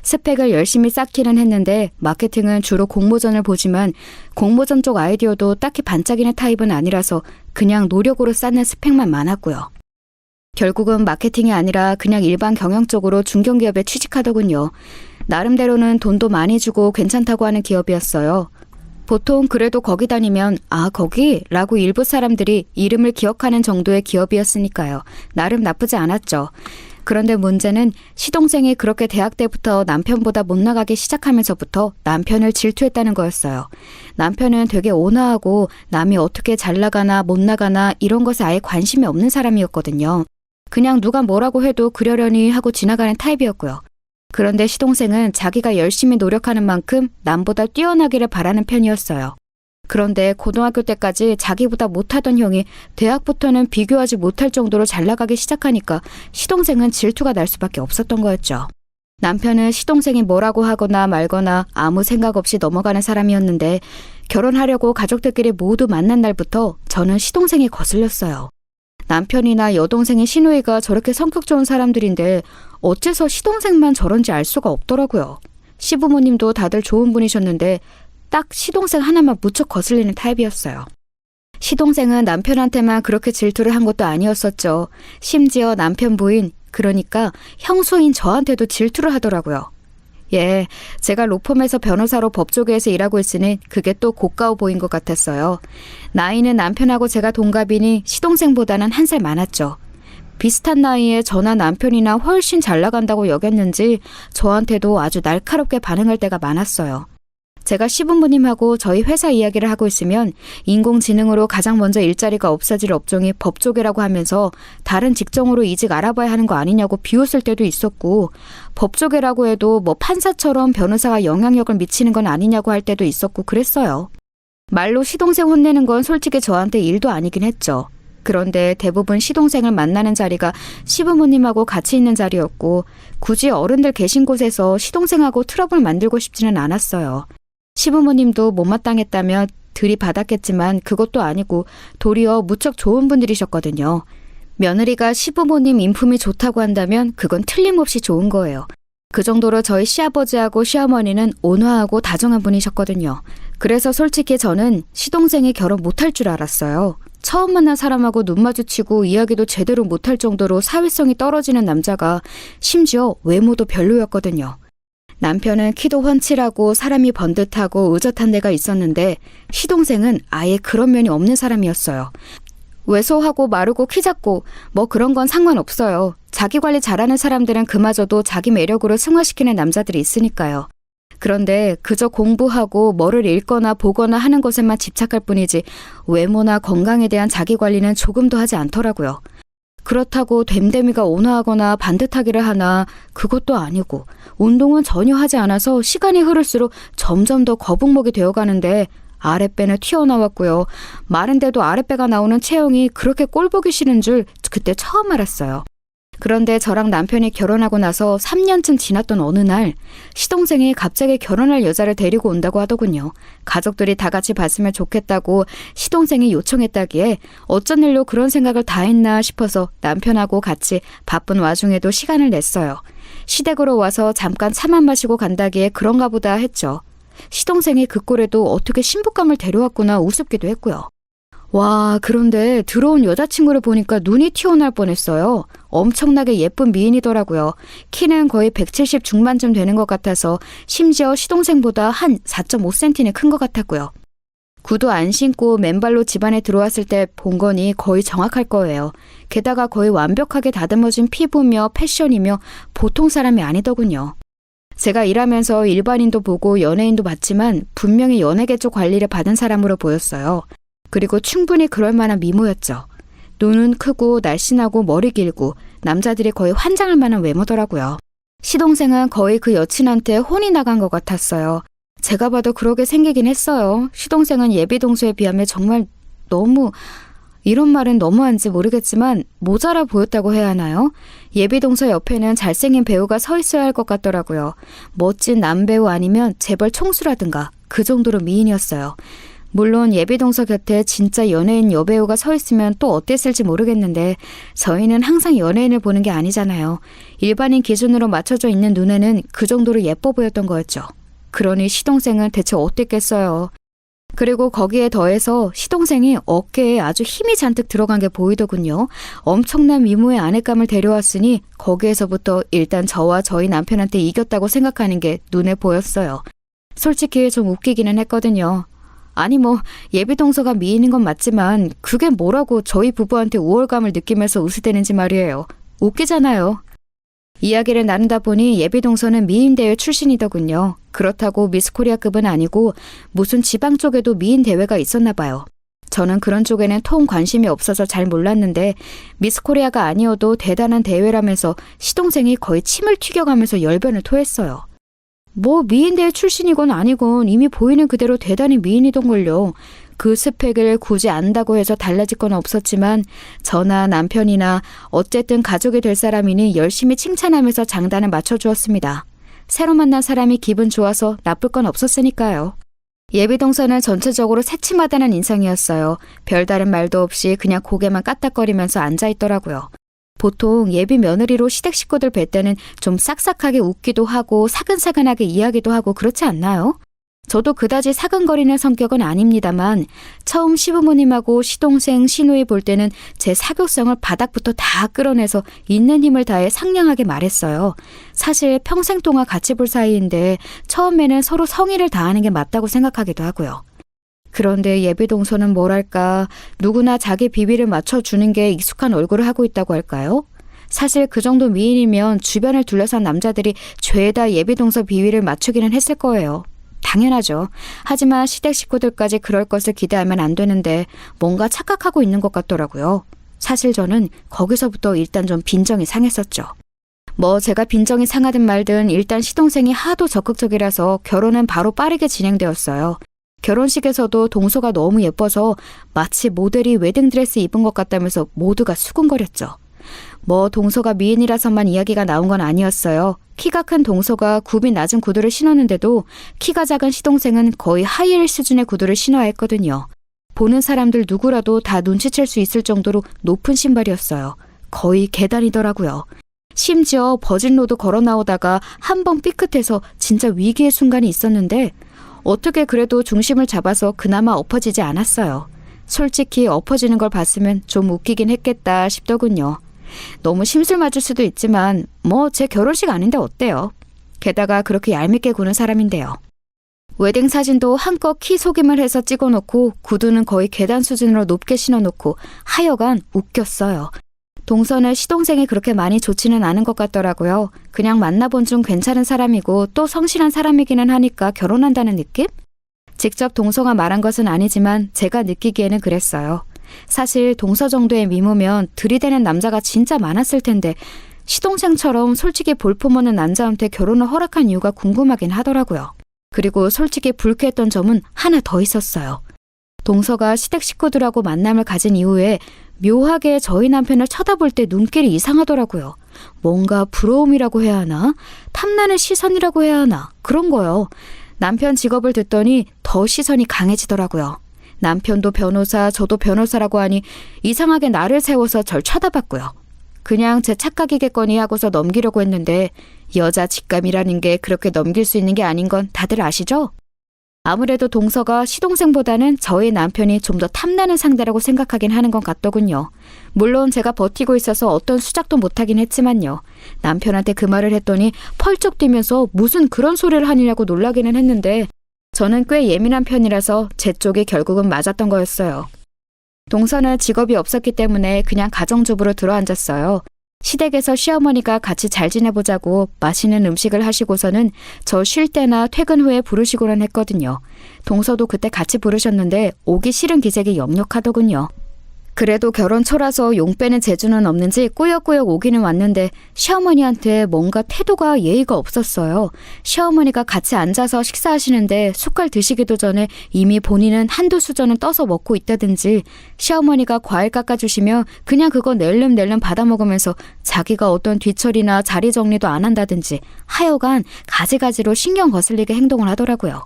스펙을 열심히 쌓기는 했는데 마케팅은 주로 공모전을 보지만 공모전 쪽 아이디어도 딱히 반짝이는 타입은 아니라서 그냥 노력으로 쌓는 스펙만 많았고요. 결국은 마케팅이 아니라 그냥 일반 경영 쪽으로 중견기업에 취직하더군요. 나름대로는 돈도 많이 주고 괜찮다고 하는 기업이었어요. 보통 그래도 거기 다니면 아 거기? 라고 일부 사람들이 이름을 기억하는 정도의 기업이었으니까요. 나름 나쁘지 않았죠. 그런데 문제는 시동생이 그렇게 대학 때부터 남편보다 못 나가기 시작하면서부터 남편을 질투했다는 거였어요. 남편은 되게 온화하고 남이 어떻게 잘 나가나 못 나가나 이런 것에 아예 관심이 없는 사람이었거든요. 그냥 누가 뭐라고 해도 그러려니 하고 지나가는 타입이었고요. 그런데 시동생은 자기가 열심히 노력하는 만큼 남보다 뛰어나기를 바라는 편이었어요. 그런데 고등학교 때까지 자기보다 못하던 형이 대학부터는 비교하지 못할 정도로 잘 나가기 시작하니까 시동생은 질투가 날 수밖에 없었던 거였죠. 남편은 시동생이 뭐라고 하거나 말거나 아무 생각 없이 넘어가는 사람이었는데 결혼하려고 가족들끼리 모두 만난 날부터 저는 시동생이 거슬렸어요. 남편이나 여동생인 시누이가 저렇게 성격 좋은 사람들인데 어째서 시동생만 저런지 알 수가 없더라고요. 시부모님도 다들 좋은 분이셨는데 딱 시동생 하나만 무척 거슬리는 타입이었어요. 시동생은 남편한테만 그렇게 질투를 한 것도 아니었었죠. 심지어 남편 부인, 그러니까 형수인 저한테도 질투를 하더라고요. 예, 제가 로펌에서 변호사로 법조계에서 일하고 있으니 그게 또 고가워 보인 것 같았어요. 나이는 남편하고 제가 동갑이니 시동생보다는 한 살 많았죠. 비슷한 나이에 저나 남편이나 훨씬 잘 나간다고 여겼는지 저한테도 아주 날카롭게 반응할 때가 많았어요. 제가 시부모님하고 저희 회사 이야기를 하고 있으면 인공지능으로 가장 먼저 일자리가 없어질 업종이 법조계라고 하면서 다른 직종으로 이직 알아봐야 하는 거 아니냐고 비웃을 때도 있었고 법조계라고 해도 뭐 판사처럼 변호사가 영향력을 미치는 건 아니냐고 할 때도 있었고 그랬어요. 말로 시동생 혼내는 건 솔직히 저한테 일도 아니긴 했죠. 그런데 대부분 시동생을 만나는 자리가 시부모님하고 같이 있는 자리였고 굳이 어른들 계신 곳에서 시동생하고 트러블 만들고 싶지는 않았어요. 시부모님도 못마땅했다며 들이받았겠지만 그것도 아니고 도리어 무척 좋은 분들이셨거든요. 며느리가 시부모님 인품이 좋다고 한다면 그건 틀림없이 좋은 거예요. 그 정도로 저희 시아버지하고 시어머니는 온화하고 다정한 분이셨거든요. 그래서 솔직히 저는 시동생이 결혼 못할 줄 알았어요. 처음 만난 사람하고 눈 마주치고 이야기도 제대로 못할 정도로 사회성이 떨어지는 남자가 심지어 외모도 별로였거든요. 남편은 키도 훤칠하고 사람이 번듯하고 의젓한 데가 있었는데 시동생은 아예 그런 면이 없는 사람이었어요. 왜소하고 마르고 키 작고 뭐 그런 건 상관없어요. 자기 관리 잘하는 사람들은 그마저도 자기 매력으로 승화시키는 남자들이 있으니까요. 그런데 그저 공부하고 뭐를 읽거나 보거나 하는 것에만 집착할 뿐이지 외모나 건강에 대한 자기 관리는 조금도 하지 않더라고요. 그렇다고 됨됨이가 온화하거나 반듯하기를 하나 그것도 아니고 운동은 전혀 하지 않아서 시간이 흐를수록 점점 더 거북목이 되어가는데 아랫배는 튀어나왔고요. 마른데도 아랫배가 나오는 체형이 그렇게 꼴보기 싫은 줄 그때 처음 알았어요. 그런데 저랑 남편이 결혼하고 나서 3년쯤 지났던 어느 날 시동생이 갑자기 결혼할 여자를 데리고 온다고 하더군요. 가족들이 다 같이 봤으면 좋겠다고 시동생이 요청했다기에 어쩐 일로 그런 생각을 다 했나 싶어서 남편하고 같이 바쁜 와중에도 시간을 냈어요. 시댁으로 와서 잠깐 차만 마시고 간다기에 그런가 보다 했죠. 시동생이 그 꼴에도 어떻게 신부감을 데려왔구나 우습기도 했고요. 와, 그런데 들어온 여자친구를 보니까 눈이 튀어나올 뻔했어요. 엄청나게 예쁜 미인이더라고요. 키는 거의 170 중반쯤 되는 것 같아서 심지어 시동생보다 한 4.5cm는 큰 것 같았고요. 구두 안 신고 맨발로 집안에 들어왔을 때 본 거니 거의 정확할 거예요. 게다가 거의 완벽하게 다듬어진 피부며 패션이며 보통 사람이 아니더군요. 제가 일하면서 일반인도 보고 연예인도 봤지만 분명히 연예계 쪽 관리를 받은 사람으로 보였어요. 그리고 충분히 그럴 만한 미모였죠. 눈은 크고 날씬하고 머리 길고 남자들이 거의 환장할 만한 외모더라고요. 시동생은 거의 그 여친한테 혼이 나간 것 같았어요. 제가 봐도 그러게 생기긴 했어요. 시동생은 예비동서에 비하면 정말 너무, 이런 말은 너무한지 모르겠지만 모자라 보였다고 해야 하나요? 예비동서 옆에는 잘생긴 배우가 서 있어야 할 것 같더라고요. 멋진 남배우 아니면 재벌 총수라든가 그 정도로 미인이었어요. 물론 예비동서 곁에 진짜 연예인 여배우가 서 있으면 또 어땠을지 모르겠는데 저희는 항상 연예인을 보는 게 아니잖아요. 일반인 기준으로 맞춰져 있는 눈에는 그 정도로 예뻐 보였던 거였죠. 그러니 시동생은 대체 어땠겠어요. 그리고 거기에 더해서 시동생이 어깨에 아주 힘이 잔뜩 들어간 게 보이더군요. 엄청난 미모의 아내감을 데려왔으니 거기에서부터 일단 저와 저희 남편한테 이겼다고 생각하는 게 눈에 보였어요. 솔직히 좀 웃기기는 했거든요. 아니 예비동서가 미인인 건 맞지만 그게 뭐라고 저희 부부한테 우월감을 느끼면서 웃으대는지 말이에요. 웃기잖아요. 이야기를 나누다 보니 예비동서는 미인대회 출신이더군요. 그렇다고 미스코리아급은 아니고 무슨 지방 쪽에도 미인대회가 있었나 봐요. 저는 그런 쪽에는 통 관심이 없어서 잘 몰랐는데 미스코리아가 아니어도 대단한 대회라면서 시동생이 거의 침을 튀겨가면서 열변을 토했어요. 미인대회 출신이건 아니건 이미 보이는 그대로 대단히 미인이던걸요. 그 스펙을 굳이 안다고 해서 달라질 건 없었지만 저나 남편이나 어쨌든 가족이 될 사람이니 열심히 칭찬하면서 장단을 맞춰주었습니다. 새로 만난 사람이 기분 좋아서 나쁠 건 없었으니까요. 예비동서는 전체적으로 새침하다는 인상이었어요. 별다른 말도 없이 그냥 고개만 까딱거리면서 앉아있더라고요. 보통 예비 며느리로 시댁 식구들 뵐 때는 좀 싹싹하게 웃기도 하고 사근사근하게 이야기도 하고 그렇지 않나요? 저도 그다지 사근거리는 성격은 아닙니다만 처음 시부모님하고 시동생, 시누이 볼 때는 제 사교성을 바닥부터 다 끌어내서 있는 힘을 다해 상냥하게 말했어요. 사실 평생 동안 같이 볼 사이인데 처음에는 서로 성의를 다하는 게 맞다고 생각하기도 하고요. 그런데 예비동서는 뭐랄까 누구나 자기 비위를 맞춰주는 게 익숙한 얼굴을 하고 있다고 할까요? 사실 그 정도 미인이면 주변을 둘러싼 남자들이 죄다 예비동서 비위를 맞추기는 했을 거예요. 당연하죠. 하지만 시댁 식구들까지 그럴 것을 기대하면 안 되는데 뭔가 착각하고 있는 것 같더라고요. 사실 저는 거기서부터 일단 좀 빈정이 상했었죠. 제가 빈정이 상하든 말든 일단 시동생이 하도 적극적이라서 결혼은 바로 빠르게 진행되었어요. 결혼식에서도 동서가 너무 예뻐서 마치 모델이 웨딩드레스 입은 것 같다면서 모두가 수군거렸죠. 동서가 미인이라서만 이야기가 나온 건 아니었어요. 키가 큰 동서가 굽이 낮은 구두를 신었는데도 키가 작은 시동생은 거의 하이힐 수준의 구두를 신어야 했거든요. 보는 사람들 누구라도 다 눈치챌 수 있을 정도로 높은 신발이었어요. 거의 계단이더라고요. 심지어 버진로드 걸어 나오다가 한 번 삐끗해서 진짜 위기의 순간이 있었는데 어떻게 그래도 중심을 잡아서 그나마 엎어지지 않았어요. 솔직히 엎어지는 걸 봤으면 좀 웃기긴 했겠다 싶더군요. 너무 심술 맞을 수도 있지만 제 결혼식 아닌데 어때요? 게다가 그렇게 얄밉게 구는 사람인데요. 웨딩 사진도 한껏 키 속임을 해서 찍어놓고 구두는 거의 계단 수준으로 높게 신어놓고 하여간 웃겼어요. 동서는 시동생이 그렇게 많이 좋지는 않은 것 같더라고요. 그냥 만나본 중 괜찮은 사람이고 또 성실한 사람이기는 하니까 결혼한다는 느낌? 직접 동서가 말한 것은 아니지만 제가 느끼기에는 그랬어요. 사실 동서 정도의 미모면 들이대는 남자가 진짜 많았을 텐데 시동생처럼 솔직히 볼품없는 남자한테 결혼을 허락한 이유가 궁금하긴 하더라고요. 그리고 솔직히 불쾌했던 점은 하나 더 있었어요. 동서가 시댁 식구들하고 만남을 가진 이후에 묘하게 저희 남편을 쳐다볼 때 눈길이 이상하더라고요. 뭔가 부러움이라고 해야 하나? 탐나는 시선이라고 해야 하나? 그런 거요. 남편 직업을 듣더니 더 시선이 강해지더라고요. 남편도 변호사, 저도 변호사라고 하니 이상하게 나를 세워서 절 쳐다봤고요. 그냥 제 착각이겠거니 하고서 넘기려고 했는데 여자 직감이라는 게 그렇게 넘길 수 있는 게 아닌 건 다들 아시죠? 아무래도 동서가 시동생보다는 저희 남편이 좀 더 탐나는 상대라고 생각하긴 하는 것 같더군요. 물론 제가 버티고 있어서 어떤 수작도 못하긴 했지만요. 남편한테 그 말을 했더니 펄쩍 뛰면서 무슨 그런 소리를 하느냐고 놀라기는 했는데 저는 꽤 예민한 편이라서 제 쪽이 결국은 맞았던 거였어요. 동서는 직업이 없었기 때문에 그냥 가정주부로 들어앉았어요. 시댁에서 시어머니가 같이 잘 지내보자고 맛있는 음식을 하시고서는 저 쉴 때나 퇴근 후에 부르시고는 했거든요. 동서도 그때 같이 부르셨는데 오기 싫은 기색이 역력하더군요. 그래도 결혼 초라서 용 빼는 재주는 없는지 꾸역꾸역 오기는 왔는데 시어머니한테 뭔가 태도가 예의가 없었어요. 시어머니가 같이 앉아서 식사하시는데 숟갈 드시기도 전에 이미 본인은 한두 수저는 떠서 먹고 있다든지, 시어머니가 과일 깎아주시면 그냥 그거 낼름낼름 받아먹으면서 자기가 어떤 뒤처리나 자리 정리도 안 한다든지 하여간 가지가지로 신경 거슬리게 행동을 하더라고요.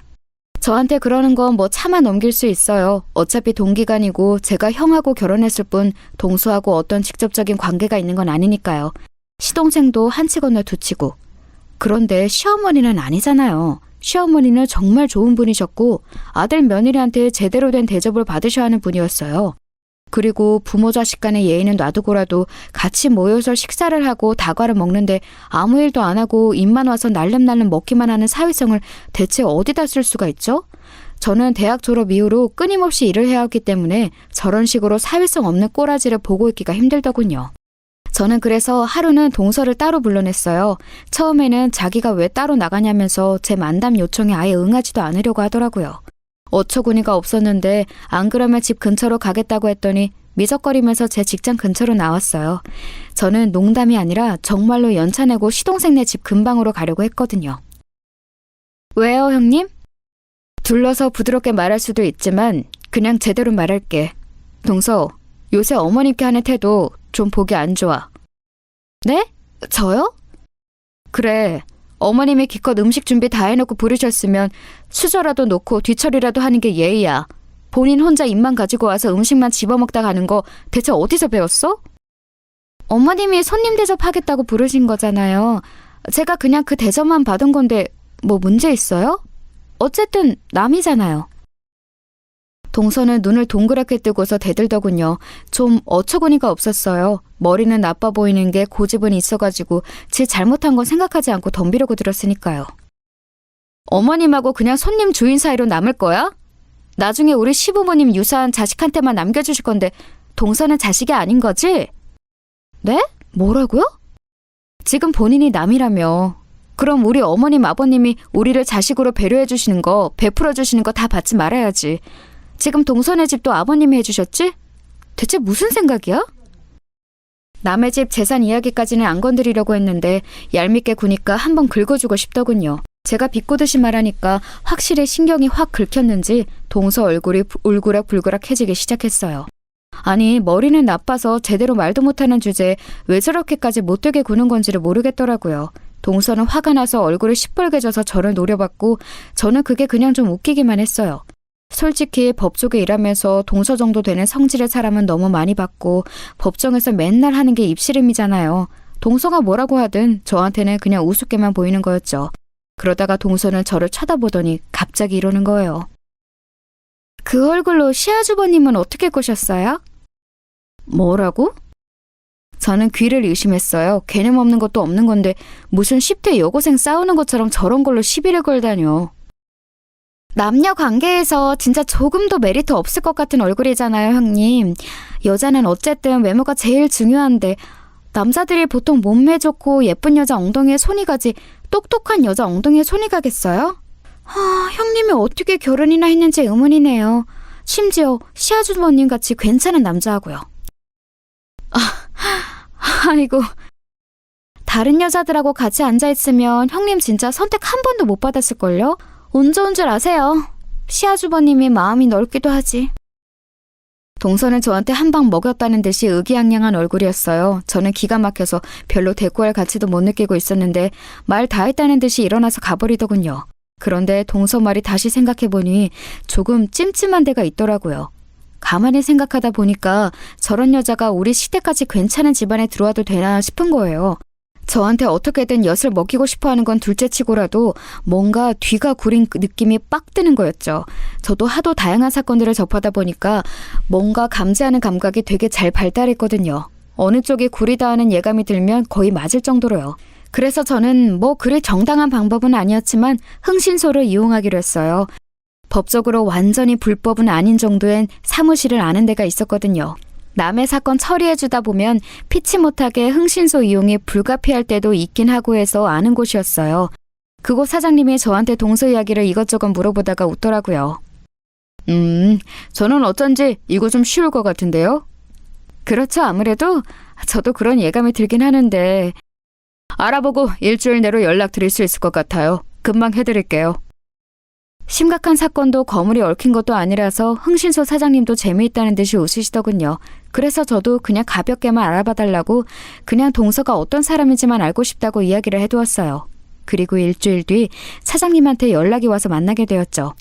저한테 그러는 건 뭐 차마 넘길 수 있어요. 어차피 동기간이고 제가 형하고 결혼했을 뿐 동수하고 어떤 직접적인 관계가 있는 건 아니니까요. 시동생도 한 치 건너 두 치고. 그런데 시어머니는 아니잖아요. 시어머니는 정말 좋은 분이셨고 아들 며느리한테 제대로 된 대접을 받으셔야 하는 분이었어요. 그리고 부모 자식 간의 예의는 놔두고라도 같이 모여서 식사를 하고 다과를 먹는데 아무 일도 안 하고 입만 와서 날름날름 먹기만 하는 사회성을 대체 어디다 쓸 수가 있죠? 저는 대학 졸업 이후로 끊임없이 일을 해왔기 때문에 저런 식으로 사회성 없는 꼬라지를 보고 있기가 힘들더군요. 저는 그래서 하루는 동서를 따로 불러냈어요. 처음에는 자기가 왜 따로 나가냐면서 제 만담 요청에 아예 응하지도 않으려고 하더라고요. 어처구니가 없었는데 안 그러면 집 근처로 가겠다고 했더니 미적거리면서 제 직장 근처로 나왔어요. 저는 농담이 아니라 정말로 연차 내고 시동생네 집 근방으로 가려고 했거든요. 왜요, 형님? 둘러서 부드럽게 말할 수도 있지만 그냥 제대로 말할게. 동서, 요새 어머님께 하는 태도 좀 보기 안 좋아. 네? 저요? 그래. 어머님이 기껏 음식 준비 다 해놓고 부르셨으면 수저라도 놓고 뒤처리라도 하는 게 예의야. 본인 혼자 입만 가지고 와서 음식만 집어먹다 가는 거 대체 어디서 배웠어? 어머님이 손님 대접하겠다고 부르신 거잖아요. 제가 그냥 그 대접만 받은 건데 뭐 문제 있어요? 어쨌든 남이잖아요. 동서는 눈을 동그랗게 뜨고서 대들더군요. 좀 어처구니가 없었어요. 머리는 나빠 보이는 게 고집은 있어가지고 지 잘못한 건 생각하지 않고 덤비려고 들었으니까요. 어머님하고 그냥 손님 주인 사이로 남을 거야? 나중에 우리 시부모님 유산 자식한테만 남겨주실 건데 동서는 자식이 아닌 거지? 네? 뭐라고요? 지금 본인이 남이라며. 그럼 우리 어머님 아버님이 우리를 자식으로 배려해 주시는 거, 베풀어 주시는 거 다 받지 말아야지. 지금 동서네 집도 아버님이 해주셨지? 대체 무슨 생각이야? 남의 집 재산 이야기까지는 안 건드리려고 했는데 얄밉게 구니까 한번 긁어주고 싶더군요. 제가 비꼬듯이 말하니까 확실히 신경이 확 긁혔는지 동서 얼굴이 울그락불그락해지기 시작했어요. 아니, 머리는 나빠서 제대로 말도 못하는 주제에 왜 저렇게까지 못되게 구는 건지를 모르겠더라고요. 동서는 화가 나서 얼굴이 시뻘개져서 저를 노려봤고 저는 그게 그냥 좀 웃기기만 했어요. 솔직히 법조계 일하면서 동서 정도 되는 성질의 사람은 너무 많이 봤고 법정에서 맨날 하는 게 입씨름이잖아요. 동서가 뭐라고 하든 저한테는 그냥 우습게만 보이는 거였죠. 그러다가 동서는 저를 쳐다보더니 갑자기 이러는 거예요. 그 얼굴로 시아주버님은 어떻게 꼬셨어요? 뭐라고? 저는 귀를 의심했어요. 개념 없는 것도 없는 건데 무슨 10대 여고생 싸우는 것처럼 저런 걸로 시비를 걸다뇨. 남녀 관계에서 진짜 조금도 메리트 없을 것 같은 얼굴이잖아요, 형님. 여자는 어쨌든 외모가 제일 중요한데 남자들이 보통 몸매 좋고 예쁜 여자 엉덩이에 손이 가지 똑똑한 여자 엉덩이에 손이 가겠어요? 형님이 어떻게 결혼이나 했는지 의문이네요. 심지어 시아주버님 같이 괜찮은 남자하고요. 아이고. 다른 여자들하고 같이 앉아있으면 형님 진짜 선택 한 번도 못 받았을걸요? 운 좋은 줄 아세요. 시아주버님이 마음이 넓기도 하지. 동서는 저한테 한 방 먹였다는 듯이 의기양양한 얼굴이었어요. 저는 기가 막혀서 별로 대꾸할 가치도 못 느끼고 있었는데 말 다 했다는 듯이 일어나서 가버리더군요. 그런데 동서 말이 다시 생각해보니 조금 찜찜한 데가 있더라고요. 가만히 생각하다 보니까 저런 여자가 우리 시대까지 괜찮은 집안에 들어와도 되나 싶은 거예요. 저한테 어떻게든 엿을 먹이고 싶어하는 건 둘째치고라도 뭔가 뒤가 구린 느낌이 빡 드는 거였죠. 저도 하도 다양한 사건들을 접하다 보니까 뭔가 감지하는 감각이 되게 잘 발달했거든요. 어느 쪽이 구리다 하는 예감이 들면 거의 맞을 정도로요. 그래서 저는 뭐 그리 정당한 방법은 아니었지만 흥신소를 이용하기로 했어요. 법적으로 완전히 불법은 아닌 정도엔 사무실을 아는 데가 있었거든요. 남의 사건 처리해주다 보면 피치 못하게 흥신소 이용이 불가피할 때도 있긴 하고 해서 아는 곳이었어요. 그곳 사장님이 저한테 동서 이야기를 이것저것 물어보다가 웃더라고요. 저는 어쩐지 이거 좀 쉬울 것 같은데요? 그렇죠. 아무래도 저도 그런 예감이 들긴 하는데 알아보고 일주일 내로 연락드릴 수 있을 것 같아요. 금방 해드릴게요. 심각한 사건도 거물이 얽힌 것도 아니라서 흥신소 사장님도 재미있다는 듯이 웃으시더군요. 그래서 저도 그냥 가볍게만 알아봐달라고 그냥 동서가 어떤 사람인지만 알고 싶다고 이야기를 해두었어요. 그리고 일주일 뒤 사장님한테 연락이 와서 만나게 되었죠.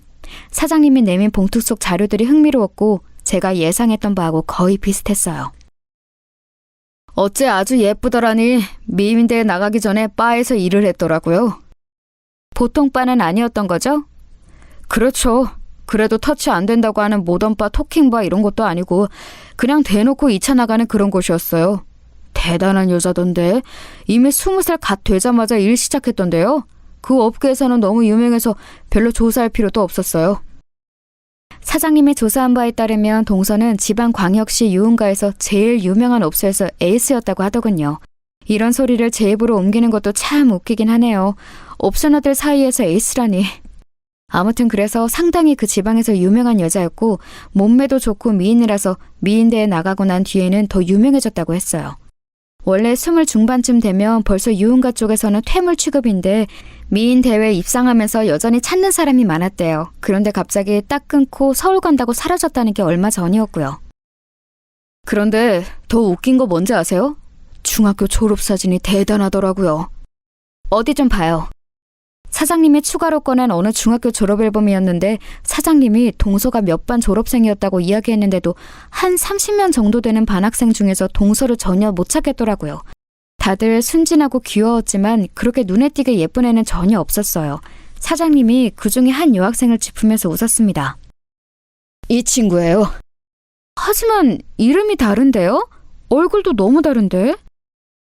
사장님이 내민 봉투 속 자료들이 흥미로웠고 제가 예상했던 바하고 거의 비슷했어요. 어째 아주 예쁘더라니 미인대에 나가기 전에 바에서 일을 했더라고요. 보통 바는 아니었던 거죠? 그렇죠. 그래도 터치 안 된다고 하는 모던바, 토킹바 이런 것도 아니고 그냥 대놓고 2차 나가는 그런 곳이었어요. 대단한 여자던데 이미 20살 갓 되자마자 일 시작했던데요. 그 업계에서는 너무 유명해서 별로 조사할 필요도 없었어요. 사장님이 조사한 바에 따르면 동서는 지방광역시 유흥가에서 제일 유명한 업소에서 에이스였다고 하더군요. 이런 소리를 제 입으로 옮기는 것도 참 웃기긴 하네요. 업소나들 사이에서 에이스라니. 아무튼 그래서 상당히 그 지방에서 유명한 여자였고 몸매도 좋고 미인이라서 미인대에 나가고 난 뒤에는 더 유명해졌다고 했어요. 원래 20 중반쯤 되면 벌써 유흥가 쪽에서는 퇴물 취급인데 미인 대회에 입상하면서 여전히 찾는 사람이 많았대요. 그런데 갑자기 딱 끊고 서울 간다고 사라졌다는 게 얼마 전이었고요. 그런데 더 웃긴 거 뭔지 아세요? 중학교 졸업사진이 대단하더라고요. 어디 좀 봐요. 사장님이 추가로 꺼낸 어느 중학교 졸업 앨범이었는데 사장님이 동서가 몇 반 졸업생이었다고 이야기했는데도 한 30명 정도 되는 반학생 중에서 동서를 전혀 못 찾겠더라고요. 다들 순진하고 귀여웠지만 그렇게 눈에 띄게 예쁜 애는 전혀 없었어요. 사장님이 그중에 한 여학생을 짚으면서 웃었습니다. 이 친구예요. 하지만 이름이 다른데요? 얼굴도 너무 다른데?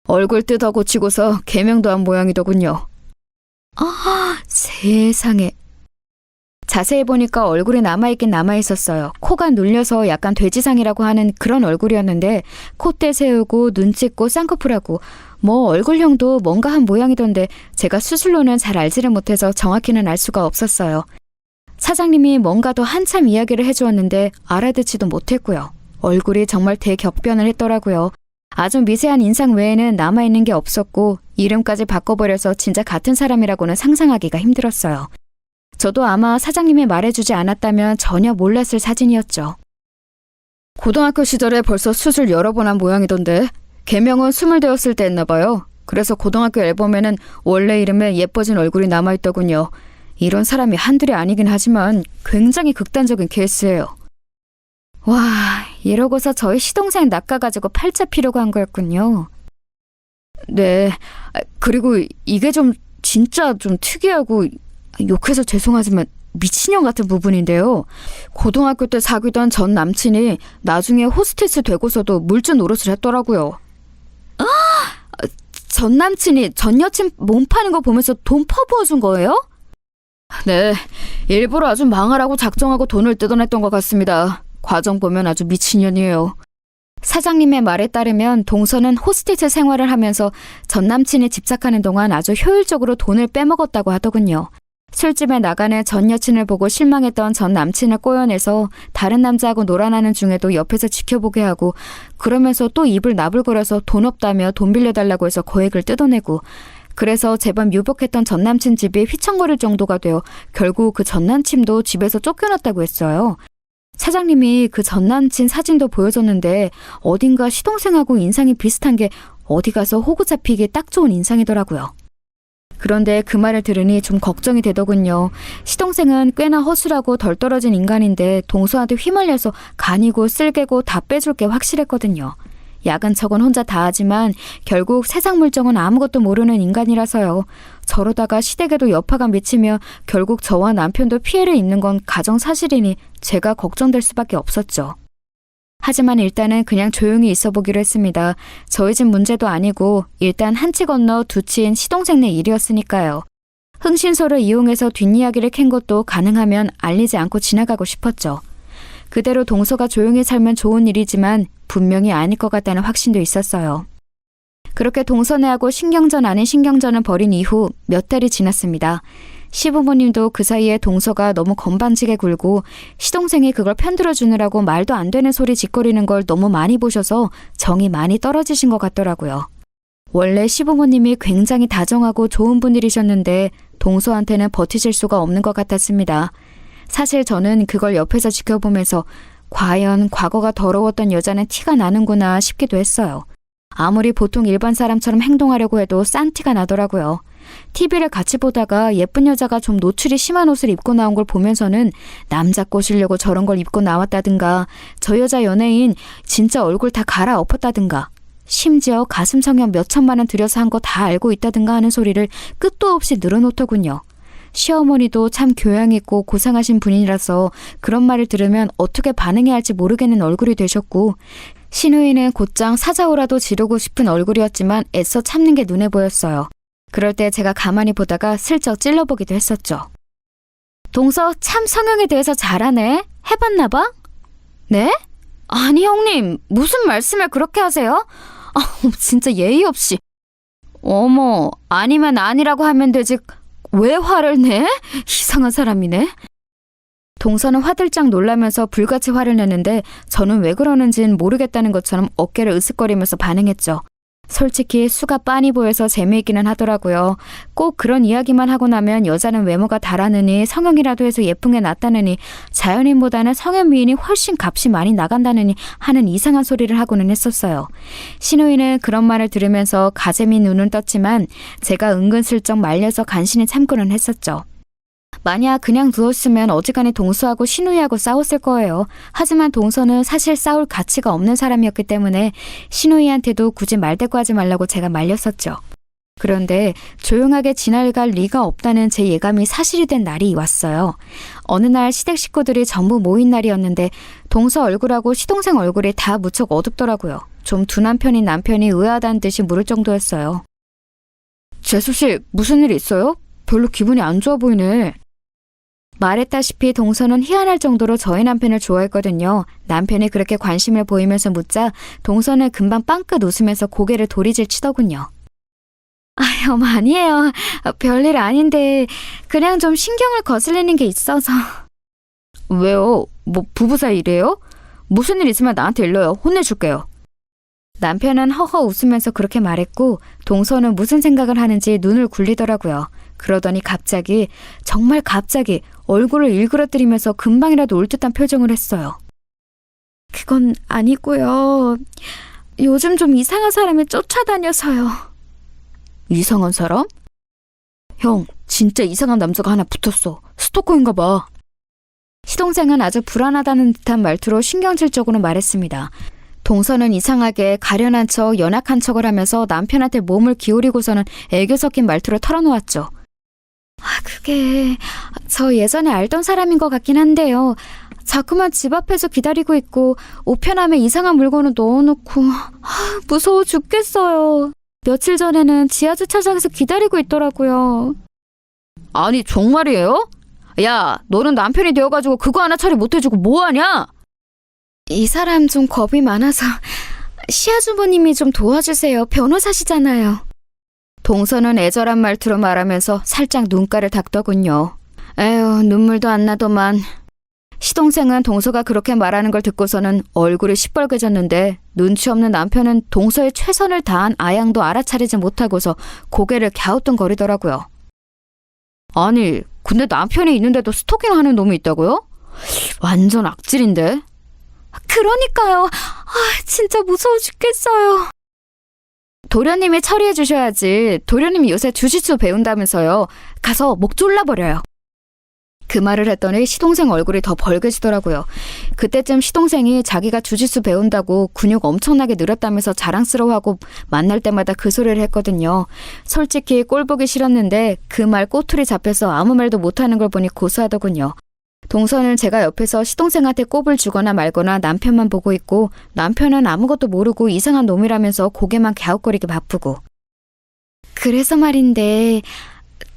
얼굴 뜯어 고치고서 개명도 한 모양이더군요. 아, 세상에. 자세히 보니까 얼굴이 남아있긴 남아있었어요. 코가 눌려서 약간 돼지상이라고 하는 그런 얼굴이었는데 콧대 세우고 눈 찢고 쌍꺼풀하고 뭐 얼굴형도 뭔가 한 모양이던데 제가 수술로는 잘 알지를 못해서 정확히는 알 수가 없었어요. 사장님이 뭔가 더 한참 이야기를 해주었는데 알아듣지도 못했고요. 얼굴이 정말 대격변을 했더라고요. 아주 미세한 인상 외에는 남아있는 게 없었고 이름까지 바꿔버려서 진짜 같은 사람이라고는 상상하기가 힘들었어요. 저도 아마 사장님이 말해주지 않았다면 전혀 몰랐을 사진이었죠. 고등학교 시절에 벌써 수술 여러 번 한 모양이던데 개명은 20 되었을 때 했나 봐요. 그래서 고등학교 앨범에는 원래 이름에 예뻐진 얼굴이 남아있더군요. 이런 사람이 한둘이 아니긴 하지만 굉장히 극단적인 케이스예요. 와, 이러고서 저희 시동생 낚아가지고 팔자 피려고 한 거였군요. 네, 그리고 이게 진짜 좀 특이하고 욕해서 죄송하지만 미친년 같은 부분인데요. 고등학교 때 사귀던 전 남친이 나중에 호스티스 되고서도 물주 노릇을 했더라고요. 전 남친이 전 여친 몸 파는 거 보면서 돈 퍼부어준 거예요? 네, 일부러 아주 망하라고 작정하고 돈을 뜯어냈던 것 같습니다. 과정 보면 아주 미친년이에요. 사장님의 말에 따르면 동서는 호스티스 생활을 하면서 전 남친이 집착하는 동안 아주 효율적으로 돈을 빼먹었다고 하더군요. 술집에 나가는 전 여친을 보고 실망했던 전 남친을 꼬여내서 다른 남자하고 놀아나는 중에도 옆에서 지켜보게 하고 그러면서 또 입을 나불거려서 돈 없다며 돈 빌려달라고 해서 거액을 뜯어내고 그래서 제법 유복했던 전 남친 집이 휘청거릴 정도가 되어 결국 그 전 남친도 집에서 쫓겨났다고 했어요. 사장님이 그 전 남친 사진도 보여줬는데 어딘가 시동생하고 인상이 비슷한 게 어디 가서 호구 잡히기 딱 좋은 인상이더라고요. 그런데 그 말을 들으니 좀 걱정이 되더군요. 시동생은 꽤나 허술하고 덜 떨어진 인간인데 동서한테 휘말려서 간이고 쓸개고 다 빼줄 게 확실했거든요. 야근 척은 혼자 다 하지만 결국 세상 물정은 아무것도 모르는 인간이라서요. 저러다가 시댁에도 여파가 미치며 결국 저와 남편도 피해를 입는 건 가정사실이니 제가 걱정될 수밖에 없었죠. 하지만 일단은 그냥 조용히 있어 보기로 했습니다. 저희 집 문제도 아니고 일단 한 치 건너 두 치인 시동생네 일이었으니까요. 흥신소를 이용해서 뒷이야기를 캔 것도 가능하면 알리지 않고 지나가고 싶었죠. 그대로 동서가 조용히 살면 좋은 일이지만 분명히 아닐 것 같다는 확신도 있었어요. 그렇게 동서네하고 신경전 아닌 신경전을 벌인 이후 몇 달이 지났습니다. 시부모님도 그 사이에 동서가 너무 건방지게 굴고 시동생이 그걸 편들어주느라고 말도 안 되는 소리 짓거리는 걸 너무 많이 보셔서 정이 많이 떨어지신 것 같더라고요. 원래 시부모님이 굉장히 다정하고 좋은 분들이셨는데 동서한테는 버티실 수가 없는 것 같았습니다. 사실 저는 그걸 옆에서 지켜보면서 과연 과거가 더러웠던 여자는 티가 나는구나 싶기도 했어요. 아무리 보통 일반 사람처럼 행동하려고 해도 싼 티가 나더라고요. TV를 같이 보다가 예쁜 여자가 좀 노출이 심한 옷을 입고 나온 걸 보면서는 남자 꼬시려고 저런 걸 입고 나왔다든가, 저 여자 연예인 진짜 얼굴 다 갈아엎었다든가, 심지어 가슴 성형 몇 천만 원 들여서 한 거 다 알고 있다든가 하는 소리를 끝도 없이 늘어놓더군요. 시어머니도 참 교양 있고 고상하신 분이라서 그런 말을 들으면 어떻게 반응해야 할지 모르겠는 얼굴이 되셨고, 시누이는 곧장 사자오라도 지르고 싶은 얼굴이었지만 애써 참는 게 눈에 보였어요. 그럴 때 제가 가만히 보다가 슬쩍 찔러보기도 했었죠. 동서 참 성형에 대해서 잘하네. 해봤나 봐? 네? 아니 형님, 무슨 말씀을 그렇게 하세요? 진짜 예의 없이. 어머, 아니면 아니라고 하면 되지. 왜 화를 내? 이상한 사람이네. 동서는 화들짝 놀라면서 불같이 화를 내는데 저는 왜 그러는진 모르겠다는 것처럼 어깨를 으쓱거리면서 반응했죠. 솔직히 수가 빤히 보여서 재미있기는 하더라고요. 꼭 그런 이야기만 하고 나면 여자는 외모가 다라느니 성형이라도 해서 예쁜 게 낫다느니 자연인보다는 성형 미인이 훨씬 값이 많이 나간다느니 하는 이상한 소리를 하고는 했었어요. 시누이는 그런 말을 들으면서 가재미 눈은 떴지만 제가 은근슬쩍 말려서 간신히 참고는 했었죠. 만약 그냥 두었으면 어지간히 동서하고 시누이하고 싸웠을 거예요. 하지만 동서는 사실 싸울 가치가 없는 사람이었기 때문에 시누이한테도 굳이 말대꾸하지 말라고 제가 말렸었죠. 그런데 조용하게 지나갈 리가 없다는 제 예감이 사실이 된 날이 왔어요. 어느 날 시댁 식구들이 전부 모인 날이었는데 동서 얼굴하고 시동생 얼굴이 다 무척 어둡더라고요. 좀 둔한 편인 남편이 의아하다는 듯이 물을 정도였어요. 재수씨, 무슨 일 있어요? 별로 기분이 안 좋아 보이네. 말했다시피 동서는 희한할 정도로 저희 남편을 좋아했거든요. 남편이 그렇게 관심을 보이면서 묻자 동서는 금방 빵긋 웃으면서 고개를 도리질 치더군요. 아유, 아니에요. 별일 아닌데 그냥 좀 신경을 거슬리는 게 있어서. 왜요? 뭐 부부 사이래요? 무슨 일 있으면 나한테 일러요. 혼내줄게요. 남편은 허허 웃으면서 그렇게 말했고 동서는 무슨 생각을 하는지 눈을 굴리더라고요. 그러더니 갑자기, 정말 갑자기 얼굴을 일그러뜨리면서 금방이라도 울 듯한 표정을 했어요. 그건 아니고요. 요즘 좀 이상한 사람이 쫓아다녀서요. 이상한 사람? 형, 진짜 이상한 남자가 하나 붙었어. 스토커인가 봐. 시동생은 아주 불안하다는 듯한 말투로 신경질적으로 말했습니다. 동서는 이상하게 가련한 척, 연약한 척을 하면서 남편한테 몸을 기울이고서는 애교 섞인 말투를 털어놓았죠. 그게 저 예전에 알던 사람인 것 같긴 한데요. 자꾸만 집 앞에서 기다리고 있고 우편함에 이상한 물건을 넣어놓고 무서워 죽겠어요. 며칠 전에는 지하주차장에서 기다리고 있더라고요. 아니 정말이에요? 야, 너는 남편이 되어가지고 그거 하나 처리 못해주고 뭐하냐? 이 사람 좀 겁이 많아서 시아주버님이 좀 도와주세요. 변호사시잖아요. 동서는 애절한 말투로 말하면서 살짝 눈가를 닦더군요. 에휴, 눈물도 안 나더만. 시동생은 동서가 그렇게 말하는 걸 듣고서는 얼굴이 시뻘개졌는데 눈치 없는 남편은 동서의 최선을 다한 아양도 알아차리지 못하고서 고개를 갸우뚱거리더라고요. 아니, 근데 남편이 있는데도 스토킹하는 놈이 있다고요? 완전 악질인데? 그러니까요. 진짜 무서워 죽겠어요. 도련님이 처리해 주셔야지. 도련님이 요새 주짓수 배운다면서요. 가서 목 졸라버려요. 그 말을 했더니 시동생 얼굴이 더 벌개지더라고요. 그때쯤 시동생이 자기가 주짓수 배운다고 근육 엄청나게 늘었다면서 자랑스러워하고 만날 때마다 그 소리를 했거든요. 솔직히 꼴 보기 싫었는데 그 말 꼬투리 잡혀서 아무 말도 못하는 걸 보니 고소하더군요. 동서는 제가 옆에서 시동생한테 꼽을 주거나 말거나 남편만 보고 있고 남편은 아무것도 모르고 이상한 놈이라면서 고개만 갸웃거리게 바쁘고. 그래서 말인데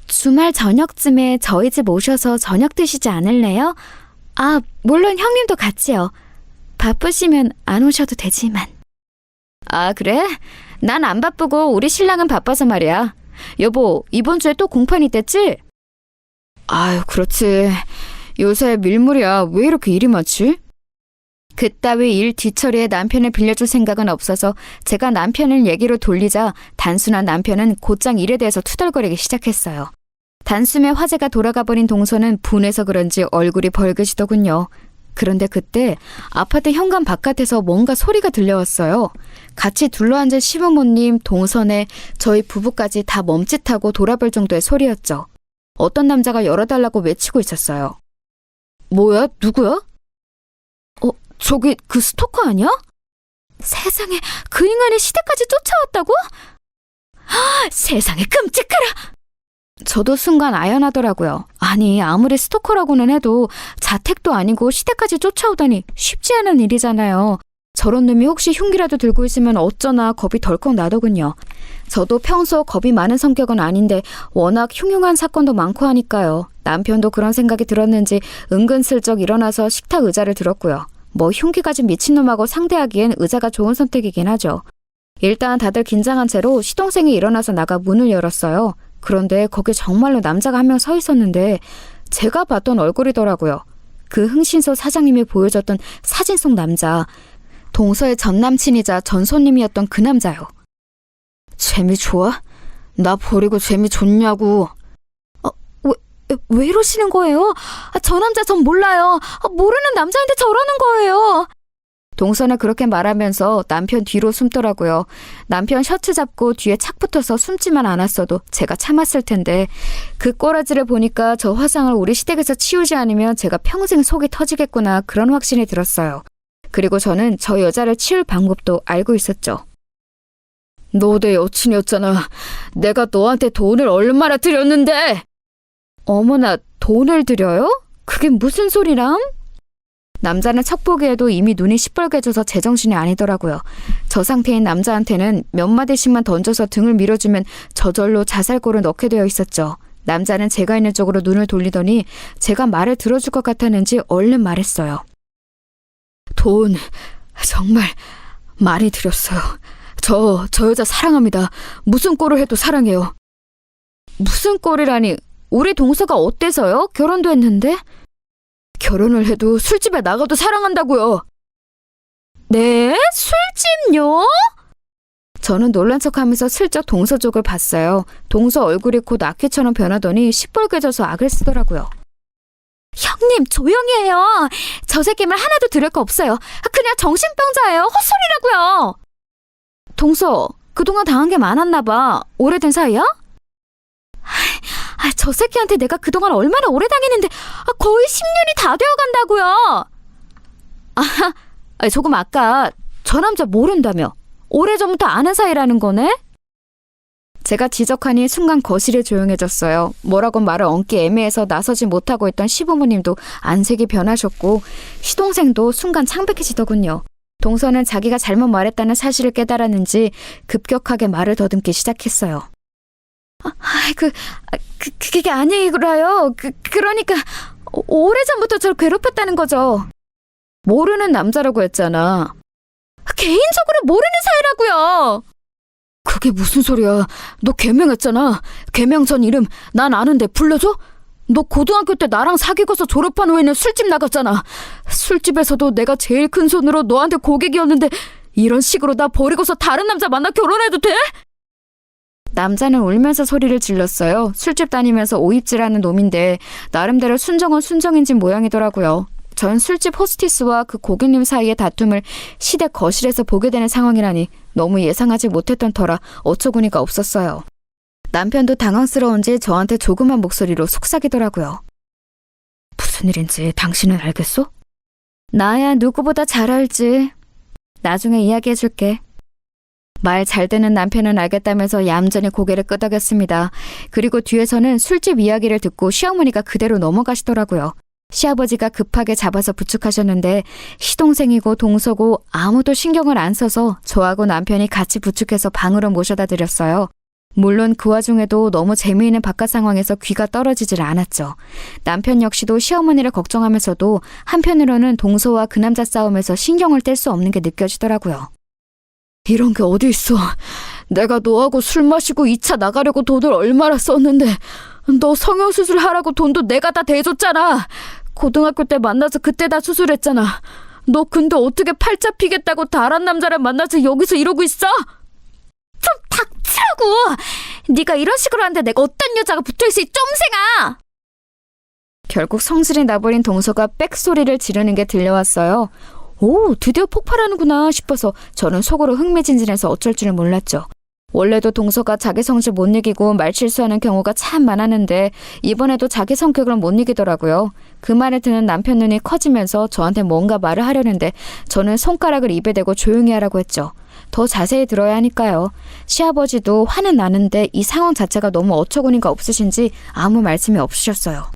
주말 저녁쯤에 저희 집 오셔서 저녁 드시지 않을래요? 물론 형님도 같이요. 바쁘시면 안 오셔도 되지만. 그래? 난 안 바쁘고 우리 신랑은 바빠서 말이야. 여보, 이번 주에 또 공판 있댔지? 아유, 그렇지. 요새 밀물이야. 왜 이렇게 일이 많지? 그따위 일 뒤처리에 남편을 빌려줄 생각은 없어서 제가 남편을 얘기로 돌리자 단순한 남편은 곧장 일에 대해서 투덜거리기 시작했어요. 단숨에 화제가 돌아가 버린 동서는 분해서 그런지 얼굴이 벌개지더군요. 그런데 그때 아파트 현관 바깥에서 뭔가 소리가 들려왔어요. 같이 둘러앉은 시부모님, 동서네, 저희 부부까지 다 멈칫하고 돌아볼 정도의 소리였죠. 어떤 남자가 열어달라고 외치고 있었어요. 뭐야? 누구야? 저기 그 스토커 아니야? 세상에, 그 인간이 시댁까지 쫓아왔다고? 세상에 끔찍하라! 저도 순간 아연하더라고요. 아니, 아무리 스토커라고는 해도 자택도 아니고 시댁까지 쫓아오다니 쉽지 않은 일이잖아요. 저런 놈이 혹시 흉기라도 들고 있으면 어쩌나 겁이 덜컥 나더군요. 저도 평소 겁이 많은 성격은 아닌데 워낙 흉흉한 사건도 많고 하니까요. 남편도 그런 생각이 들었는지 은근슬쩍 일어나서 식탁 의자를 들었고요. 뭐 흉기 가진 미친놈하고 상대하기엔 의자가 좋은 선택이긴 하죠. 일단 다들 긴장한 채로 시동생이 일어나서 나가 문을 열었어요. 그런데 거기 정말로 남자가 한 명 서 있었는데 제가 봤던 얼굴이더라고요. 그 흥신소 사장님이 보여줬던 사진 속 남자, 동서의 전 남친이자 전 손님이었던 그 남자요. 재미 좋아? 나 버리고 재미 좋냐고. 왜 이러시는 거예요? 저 남자 전 몰라요. 모르는 남자인데 저러는 거예요. 동서는 그렇게 말하면서 남편 뒤로 숨더라고요. 남편 셔츠 잡고 뒤에 착 붙어서 숨지만 않았어도 제가 참았을 텐데 그 꼬라지를 보니까 저 화상을 우리 시댁에서 치우지 않으면 제가 평생 속이 터지겠구나 그런 확신이 들었어요. 그리고 저는 저 여자를 치울 방법도 알고 있었죠. 너 내 여친이었잖아. 내가 너한테 돈을 얼마나 드렸는데. 어머나, 돈을 드려요? 그게 무슨 소리람? 남자는 척 보기에도 이미 눈이 시뻘개져서 제정신이 아니더라고요. 저 상태인 남자한테는 몇 마디씩만 던져서 등을 밀어주면 저절로 자살골을 넣게 되어 있었죠. 남자는 제가 있는 쪽으로 눈을 돌리더니 제가 말을 들어줄 것 같았는지 얼른 말했어요. 돈 정말 많이 드렸어요. 저 여자 사랑합니다. 무슨 꼴을 해도 사랑해요. 무슨 꼴이라니? 우리 동서가 어때서요? 결혼도 했는데? 결혼을 해도 술집에 나가도 사랑한다고요. 네? 술집요? 저는 놀란 척하면서 슬쩍 동서 쪽을 봤어요. 동서 얼굴이 곧 악귀처럼 변하더니 시뻘개져서 악을 쓰더라고요. 형님, 조용히 해요. 저 새끼 말 하나도 들을 거 없어요. 그냥 정신병자예요. 헛소리라고요. 동서, 그동안 당한 게 많았나 봐. 오래된 사이야? 저 새끼한테 내가 그동안 얼마나 오래 당했는데 거의 10년이 다 되어간다고요. 조금 아까 저 남자 모른다며. 오래전부터 아는 사이라는 거네? 제가 지적하니 순간 거실이 조용해졌어요. 뭐라고 말을 얹기 애매해서 나서지 못하고 있던 시부모님도 안색이 변하셨고 시동생도 순간 창백해지더군요. 동서는 자기가 잘못 말했다는 사실을 깨달았는지 급격하게 말을 더듬기 시작했어요. 그게 아니라요. 그러니까 오래전부터 저를 괴롭혔다는 거죠. 모르는 남자라고 했잖아. 개인적으로 모르는 사이라고요. 그게 무슨 소리야. 너 개명했잖아. 개명 전 이름 난 아는데 불러줘? 너 고등학교 때 나랑 사귀고서 졸업한 후에는 술집 나갔잖아. 술집에서도 내가 제일 큰 손으로 너한테 고객이었는데 이런 식으로 나 버리고서 다른 남자 만나 결혼해도 돼? 남자는 울면서 소리를 질렀어요. 술집 다니면서 오입질하는 놈인데 나름대로 순정은 순정인진 모양이더라고요. 전 술집 호스티스와 그 고객님 사이의 다툼을 시댁 거실에서 보게 되는 상황이라니 너무 예상하지 못했던 터라 어처구니가 없었어요. 남편도 당황스러운지 저한테 조그만 목소리로 속삭이더라고요. 무슨 일인지 당신은 알겠어? 나야 누구보다 잘 알지. 나중에 이야기해줄게. 말 잘 듣는 남편은 알겠다면서 얌전히 고개를 끄덕였습니다. 그리고 뒤에서는 술집 이야기를 듣고 시어머니가 그대로 넘어가시더라고요. 시아버지가 급하게 잡아서 부축하셨는데 시동생이고 동서고 아무도 신경을 안 써서 저하고 남편이 같이 부축해서 방으로 모셔다 드렸어요. 물론 그 와중에도 너무 재미있는 바깥 상황에서 귀가 떨어지질 않았죠. 남편 역시도 시어머니를 걱정하면서도 한편으로는 동서와 그 남자 싸움에서 신경을 뗄 수 없는 게 느껴지더라고요. 이런 게 어디 있어. 내가 너하고 술 마시고 2차 나가려고 돈을 얼마나 썼는데 너 성형수술 하라고 돈도 내가 다 대줬잖아. 고등학교 때 만나서 그때 다 수술했잖아. 너 근데 어떻게 팔자 피겠다고 다른 남자랑 만나서 여기서 이러고 있어? 좀 닥치라고! 네가 이런 식으로 하는데 내가 어떤 여자가 붙어있어, 이 쫌생아! 결국 성질이 나버린 동서가 빽소리를 지르는 게 들려왔어요. 오, 드디어 폭발하는구나 싶어서 저는 속으로 흥미진진해서 어쩔 줄을 몰랐죠. 원래도 동서가 자기 성질 못 이기고 말실수하는 경우가 참 많았는데 이번에도 자기 성격을 못 이기더라고요. 그 말에 드는 남편 눈이 커지면서 저한테 뭔가 말을 하려는데 저는 손가락을 입에 대고 조용히 하라고 했죠. 더 자세히 들어야 하니까요. 시아버지도 화는 나는데 이 상황 자체가 너무 어처구니가 없으신지 아무 말씀이 없으셨어요.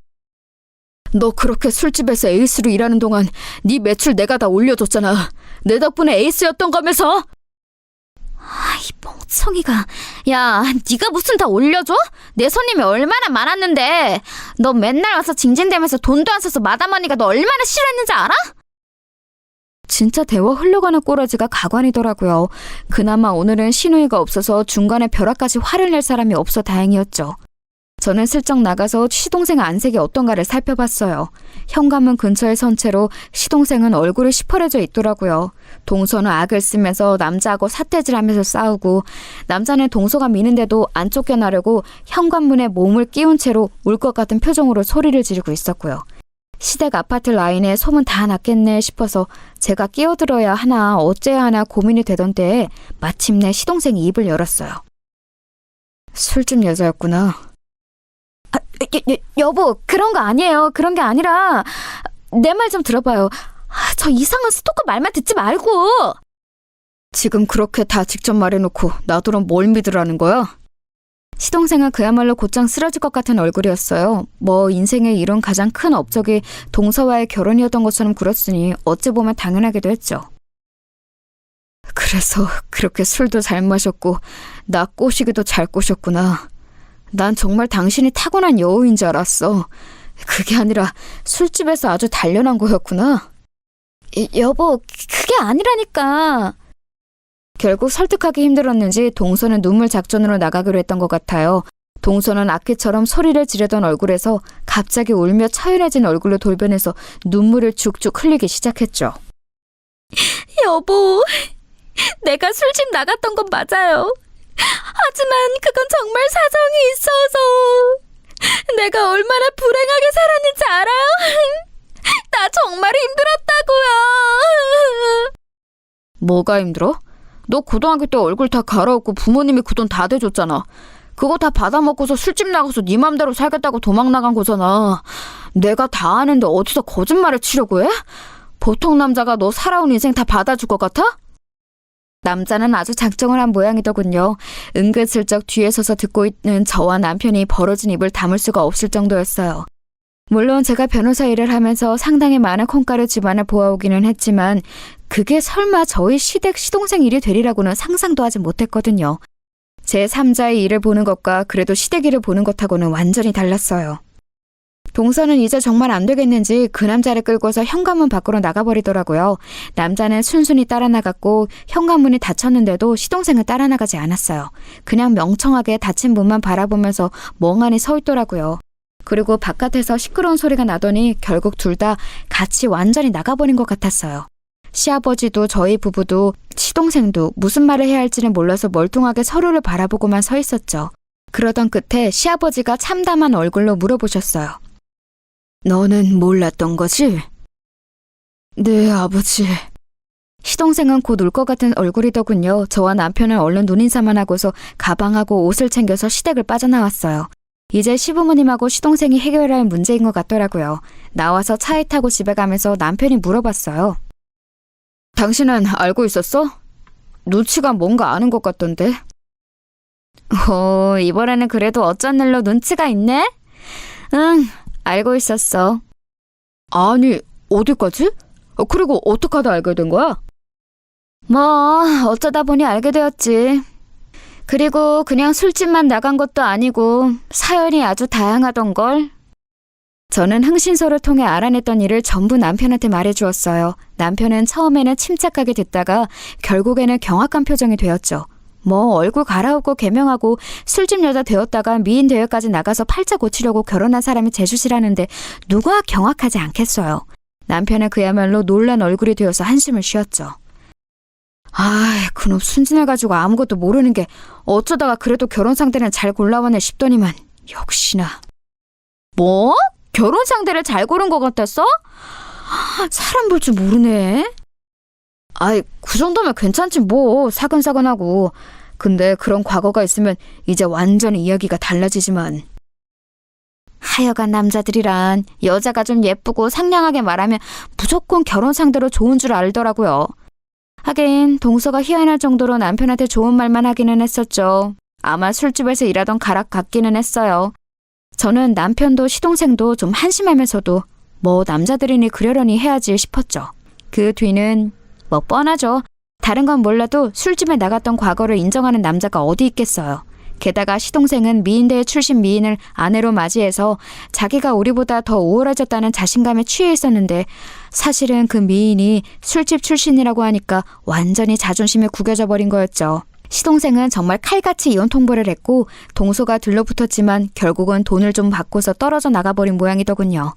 너 그렇게 술집에서 에이스로 일하는 동안 네 매출 내가 다 올려줬잖아. 내 덕분에 에이스였던 거면서. 이 멍청이가. 야, 네가 무슨 다 올려줘? 내 손님이 얼마나 많았는데. 너 맨날 와서 징징대면서 돈도 안 써서 마담 언니가 너 얼마나 싫어했는지 알아? 진짜 대화 흘러가는 꼬라지가 가관이더라고요. 그나마 오늘은 신우이가 없어서 중간에 벼락까지 화를 낼 사람이 없어 다행이었죠. 저는 슬쩍 나가서 시동생 안색이 어떤가를 살펴봤어요. 현관문 근처에 선 채로 시동생은 얼굴이 시퍼래져 있더라고요. 동서는 악을 쓰면서 남자하고 삿대질하면서 싸우고 남자는 동서가 미는데도 안 쫓겨나려고 현관문에 몸을 끼운 채로 울 것 같은 표정으로 소리를 지르고 있었고요. 시댁 아파트 라인에 소문 다 났겠네 싶어서 제가 끼어들어야 하나 어째야 하나 고민이 되던 때에 마침내 시동생이 입을 열었어요. 술집 여자였구나. 여보, 그런 거 아니에요. 그런 게 아니라 내 말 좀 들어봐요. 저 이상한 스토커 말만 듣지 말고. 지금 그렇게 다 직접 말해놓고 나더러 뭘 믿으라는 거야? 시동생은 그야말로 곧장 쓰러질 것 같은 얼굴이었어요. 뭐 인생에 이룬 가장 큰 업적이 동서와의 결혼이었던 것처럼 굴었으니 어찌 보면 당연하기도 했죠. 그래서 그렇게 술도 잘 마셨고 나 꼬시기도 잘 꼬셨구나. 난 정말 당신이 타고난 여우인 줄 알았어. 그게 아니라 술집에서 아주 단련한 거였구나. 여보, 그게 아니라니까. 결국 설득하기 힘들었는지 동서는 눈물 작전으로 나가기로 했던 것 같아요. 동서는 아끼처럼 소리를 지르던 얼굴에서 갑자기 울며 처연해진 얼굴로 돌변해서 눈물을 죽죽 흘리기 시작했죠. 여보, 내가 술집 나갔던 건 맞아요. 하지만 그건 정말 사정이 있어서 내가 얼마나 불행하게 살았는지 알아요? 나 정말 힘들었다고요. 뭐가 힘들어? 너 고등학교 때 얼굴 다 갈아엎고 부모님이 그 돈 다 대줬잖아. 그거 다 받아먹고서 술집 나가서 네 맘대로 살겠다고 도망 나간 거잖아. 내가 다 아는데 어디서 거짓말을 치려고 해? 보통 남자가 너 살아온 인생 다 받아줄 것 같아? 남자는 아주 작정을 한 모양이더군요. 은근슬쩍 뒤에 서서 듣고 있는 저와 남편이 벌어진 입을 다물 수가 없을 정도였어요. 물론 제가 변호사 일을 하면서 상당히 많은 콩가루 집안을 보아오기는 했지만 그게 설마 저희 시댁 시동생 일이 되리라고는 상상도 하지 못했거든요. 제 3자의 일을 보는 것과 그래도 시댁 일을 보는 것하고는 완전히 달랐어요. 동서는 이제 정말 안 되겠는지 그 남자를 끌고서 현관문 밖으로 나가버리더라고요. 남자는 순순히 따라 나갔고 현관문이 닫혔는데도 시동생은 따라 나가지 않았어요. 그냥 명청하게 닫힌 문만 바라보면서 멍하니 서 있더라고요. 그리고 바깥에서 시끄러운 소리가 나더니 결국 둘 다 같이 완전히 나가버린 것 같았어요. 시아버지도 저희 부부도 시동생도 무슨 말을 해야 할지는 몰라서 멀뚱하게 서로를 바라보고만 서 있었죠. 그러던 끝에 시아버지가 참담한 얼굴로 물어보셨어요. 너는 몰랐던 거지? 네, 아버지. 시동생은 곧 울 것 같은 얼굴이더군요. 저와 남편은 얼른 눈인사만 하고서 가방하고 옷을 챙겨서 시댁을 빠져나왔어요. 이제 시부모님하고 시동생이 해결해야 할 문제인 것 같더라고요. 나와서 차에 타고 집에 가면서 남편이 물어봤어요. 당신은 알고 있었어? 눈치가 뭔가 아는 것 같던데. 이번에는 그래도 어쩐 일로 눈치가 있네? 응, 알고 있었어. 아니, 어디까지? 그리고 어떻게 하다 알게 된 거야? 뭐, 어쩌다 보니 알게 되었지. 그리고 그냥 술집만 나간 것도 아니고 사연이 아주 다양하던걸. 저는 흥신소를 통해 알아냈던 일을 전부 남편한테 말해주었어요. 남편은 처음에는 침착하게 듣다가 결국에는 경악한 표정이 되었죠. 뭐 얼굴 갈아엎고 개명하고 술집 여자 되었다가 미인 대회까지 나가서 팔자 고치려고 결혼한 사람이 제주시라는데 누가 경악하지 않겠어요. 남편은 그야말로 놀란 얼굴이 되어서 한숨을 쉬었죠. 아이, 그놈 순진해가지고 아무것도 모르는 게 어쩌다가 그래도 결혼 상대는 잘 골라왔네 싶더니만 역시나. 뭐? 결혼 상대를 잘 고른 것 같았어? 사람 볼 줄 모르네. 아이, 그 정도면 괜찮지 뭐, 사근사근하고. 근데 그런 과거가 있으면 이제 완전히 이야기가 달라지지만. 하여간 남자들이란 여자가 좀 예쁘고 상냥하게 말하면 무조건 결혼 상대로 좋은 줄 알더라고요. 하긴 동서가 희한할 정도로 남편한테 좋은 말만 하기는 했었죠. 아마 술집에서 일하던 가락 같기는 했어요. 저는 남편도 시동생도 좀 한심하면서도 뭐 남자들이니 그러려니 해야지 싶었죠. 그 뒤는 뭐 뻔하죠. 다른 건 몰라도 술집에 나갔던 과거를 인정하는 남자가 어디 있겠어요. 게다가 시동생은 미인대회 출신 미인을 아내로 맞이해서 자기가 우리보다 더 우월해졌다는 자신감에 취해 있었는데 사실은 그 미인이 술집 출신이라고 하니까 완전히 자존심이 구겨져 버린 거였죠. 시동생은 정말 칼같이 이혼 통보를 했고 동서가 들러붙었지만 결국은 돈을 좀 받고서 떨어져 나가버린 모양이더군요.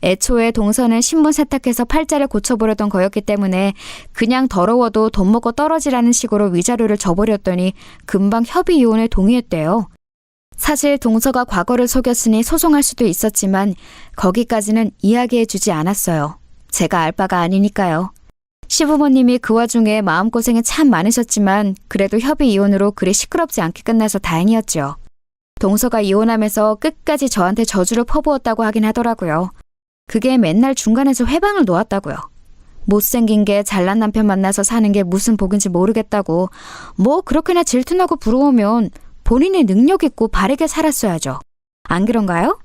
애초에 동서는 신분 세탁해서 팔자를 고쳐보려던 거였기 때문에 그냥 더러워도 돈 먹고 떨어지라는 식으로 위자료를 줘버렸더니 금방 협의 이혼에 동의했대요. 사실 동서가 과거를 속였으니 소송할 수도 있었지만 거기까지는 이야기해주지 않았어요. 제가 알 바가 아니니까요. 시부모님이 그 와중에 마음고생이 참 많으셨지만 그래도 협의 이혼으로 그리 시끄럽지 않게 끝나서 다행이었죠. 동서가 이혼하면서 끝까지 저한테 저주를 퍼부었다고 하긴 하더라고요. 그게 맨날 중간에서 회방을 놓았다고요. 못생긴 게 잘난 남편 만나서 사는 게 무슨 복인지 모르겠다고. 뭐 그렇게나 질투나고 부러우면 본인이 능력 있고 바르게 살았어야죠. 안 그런가요?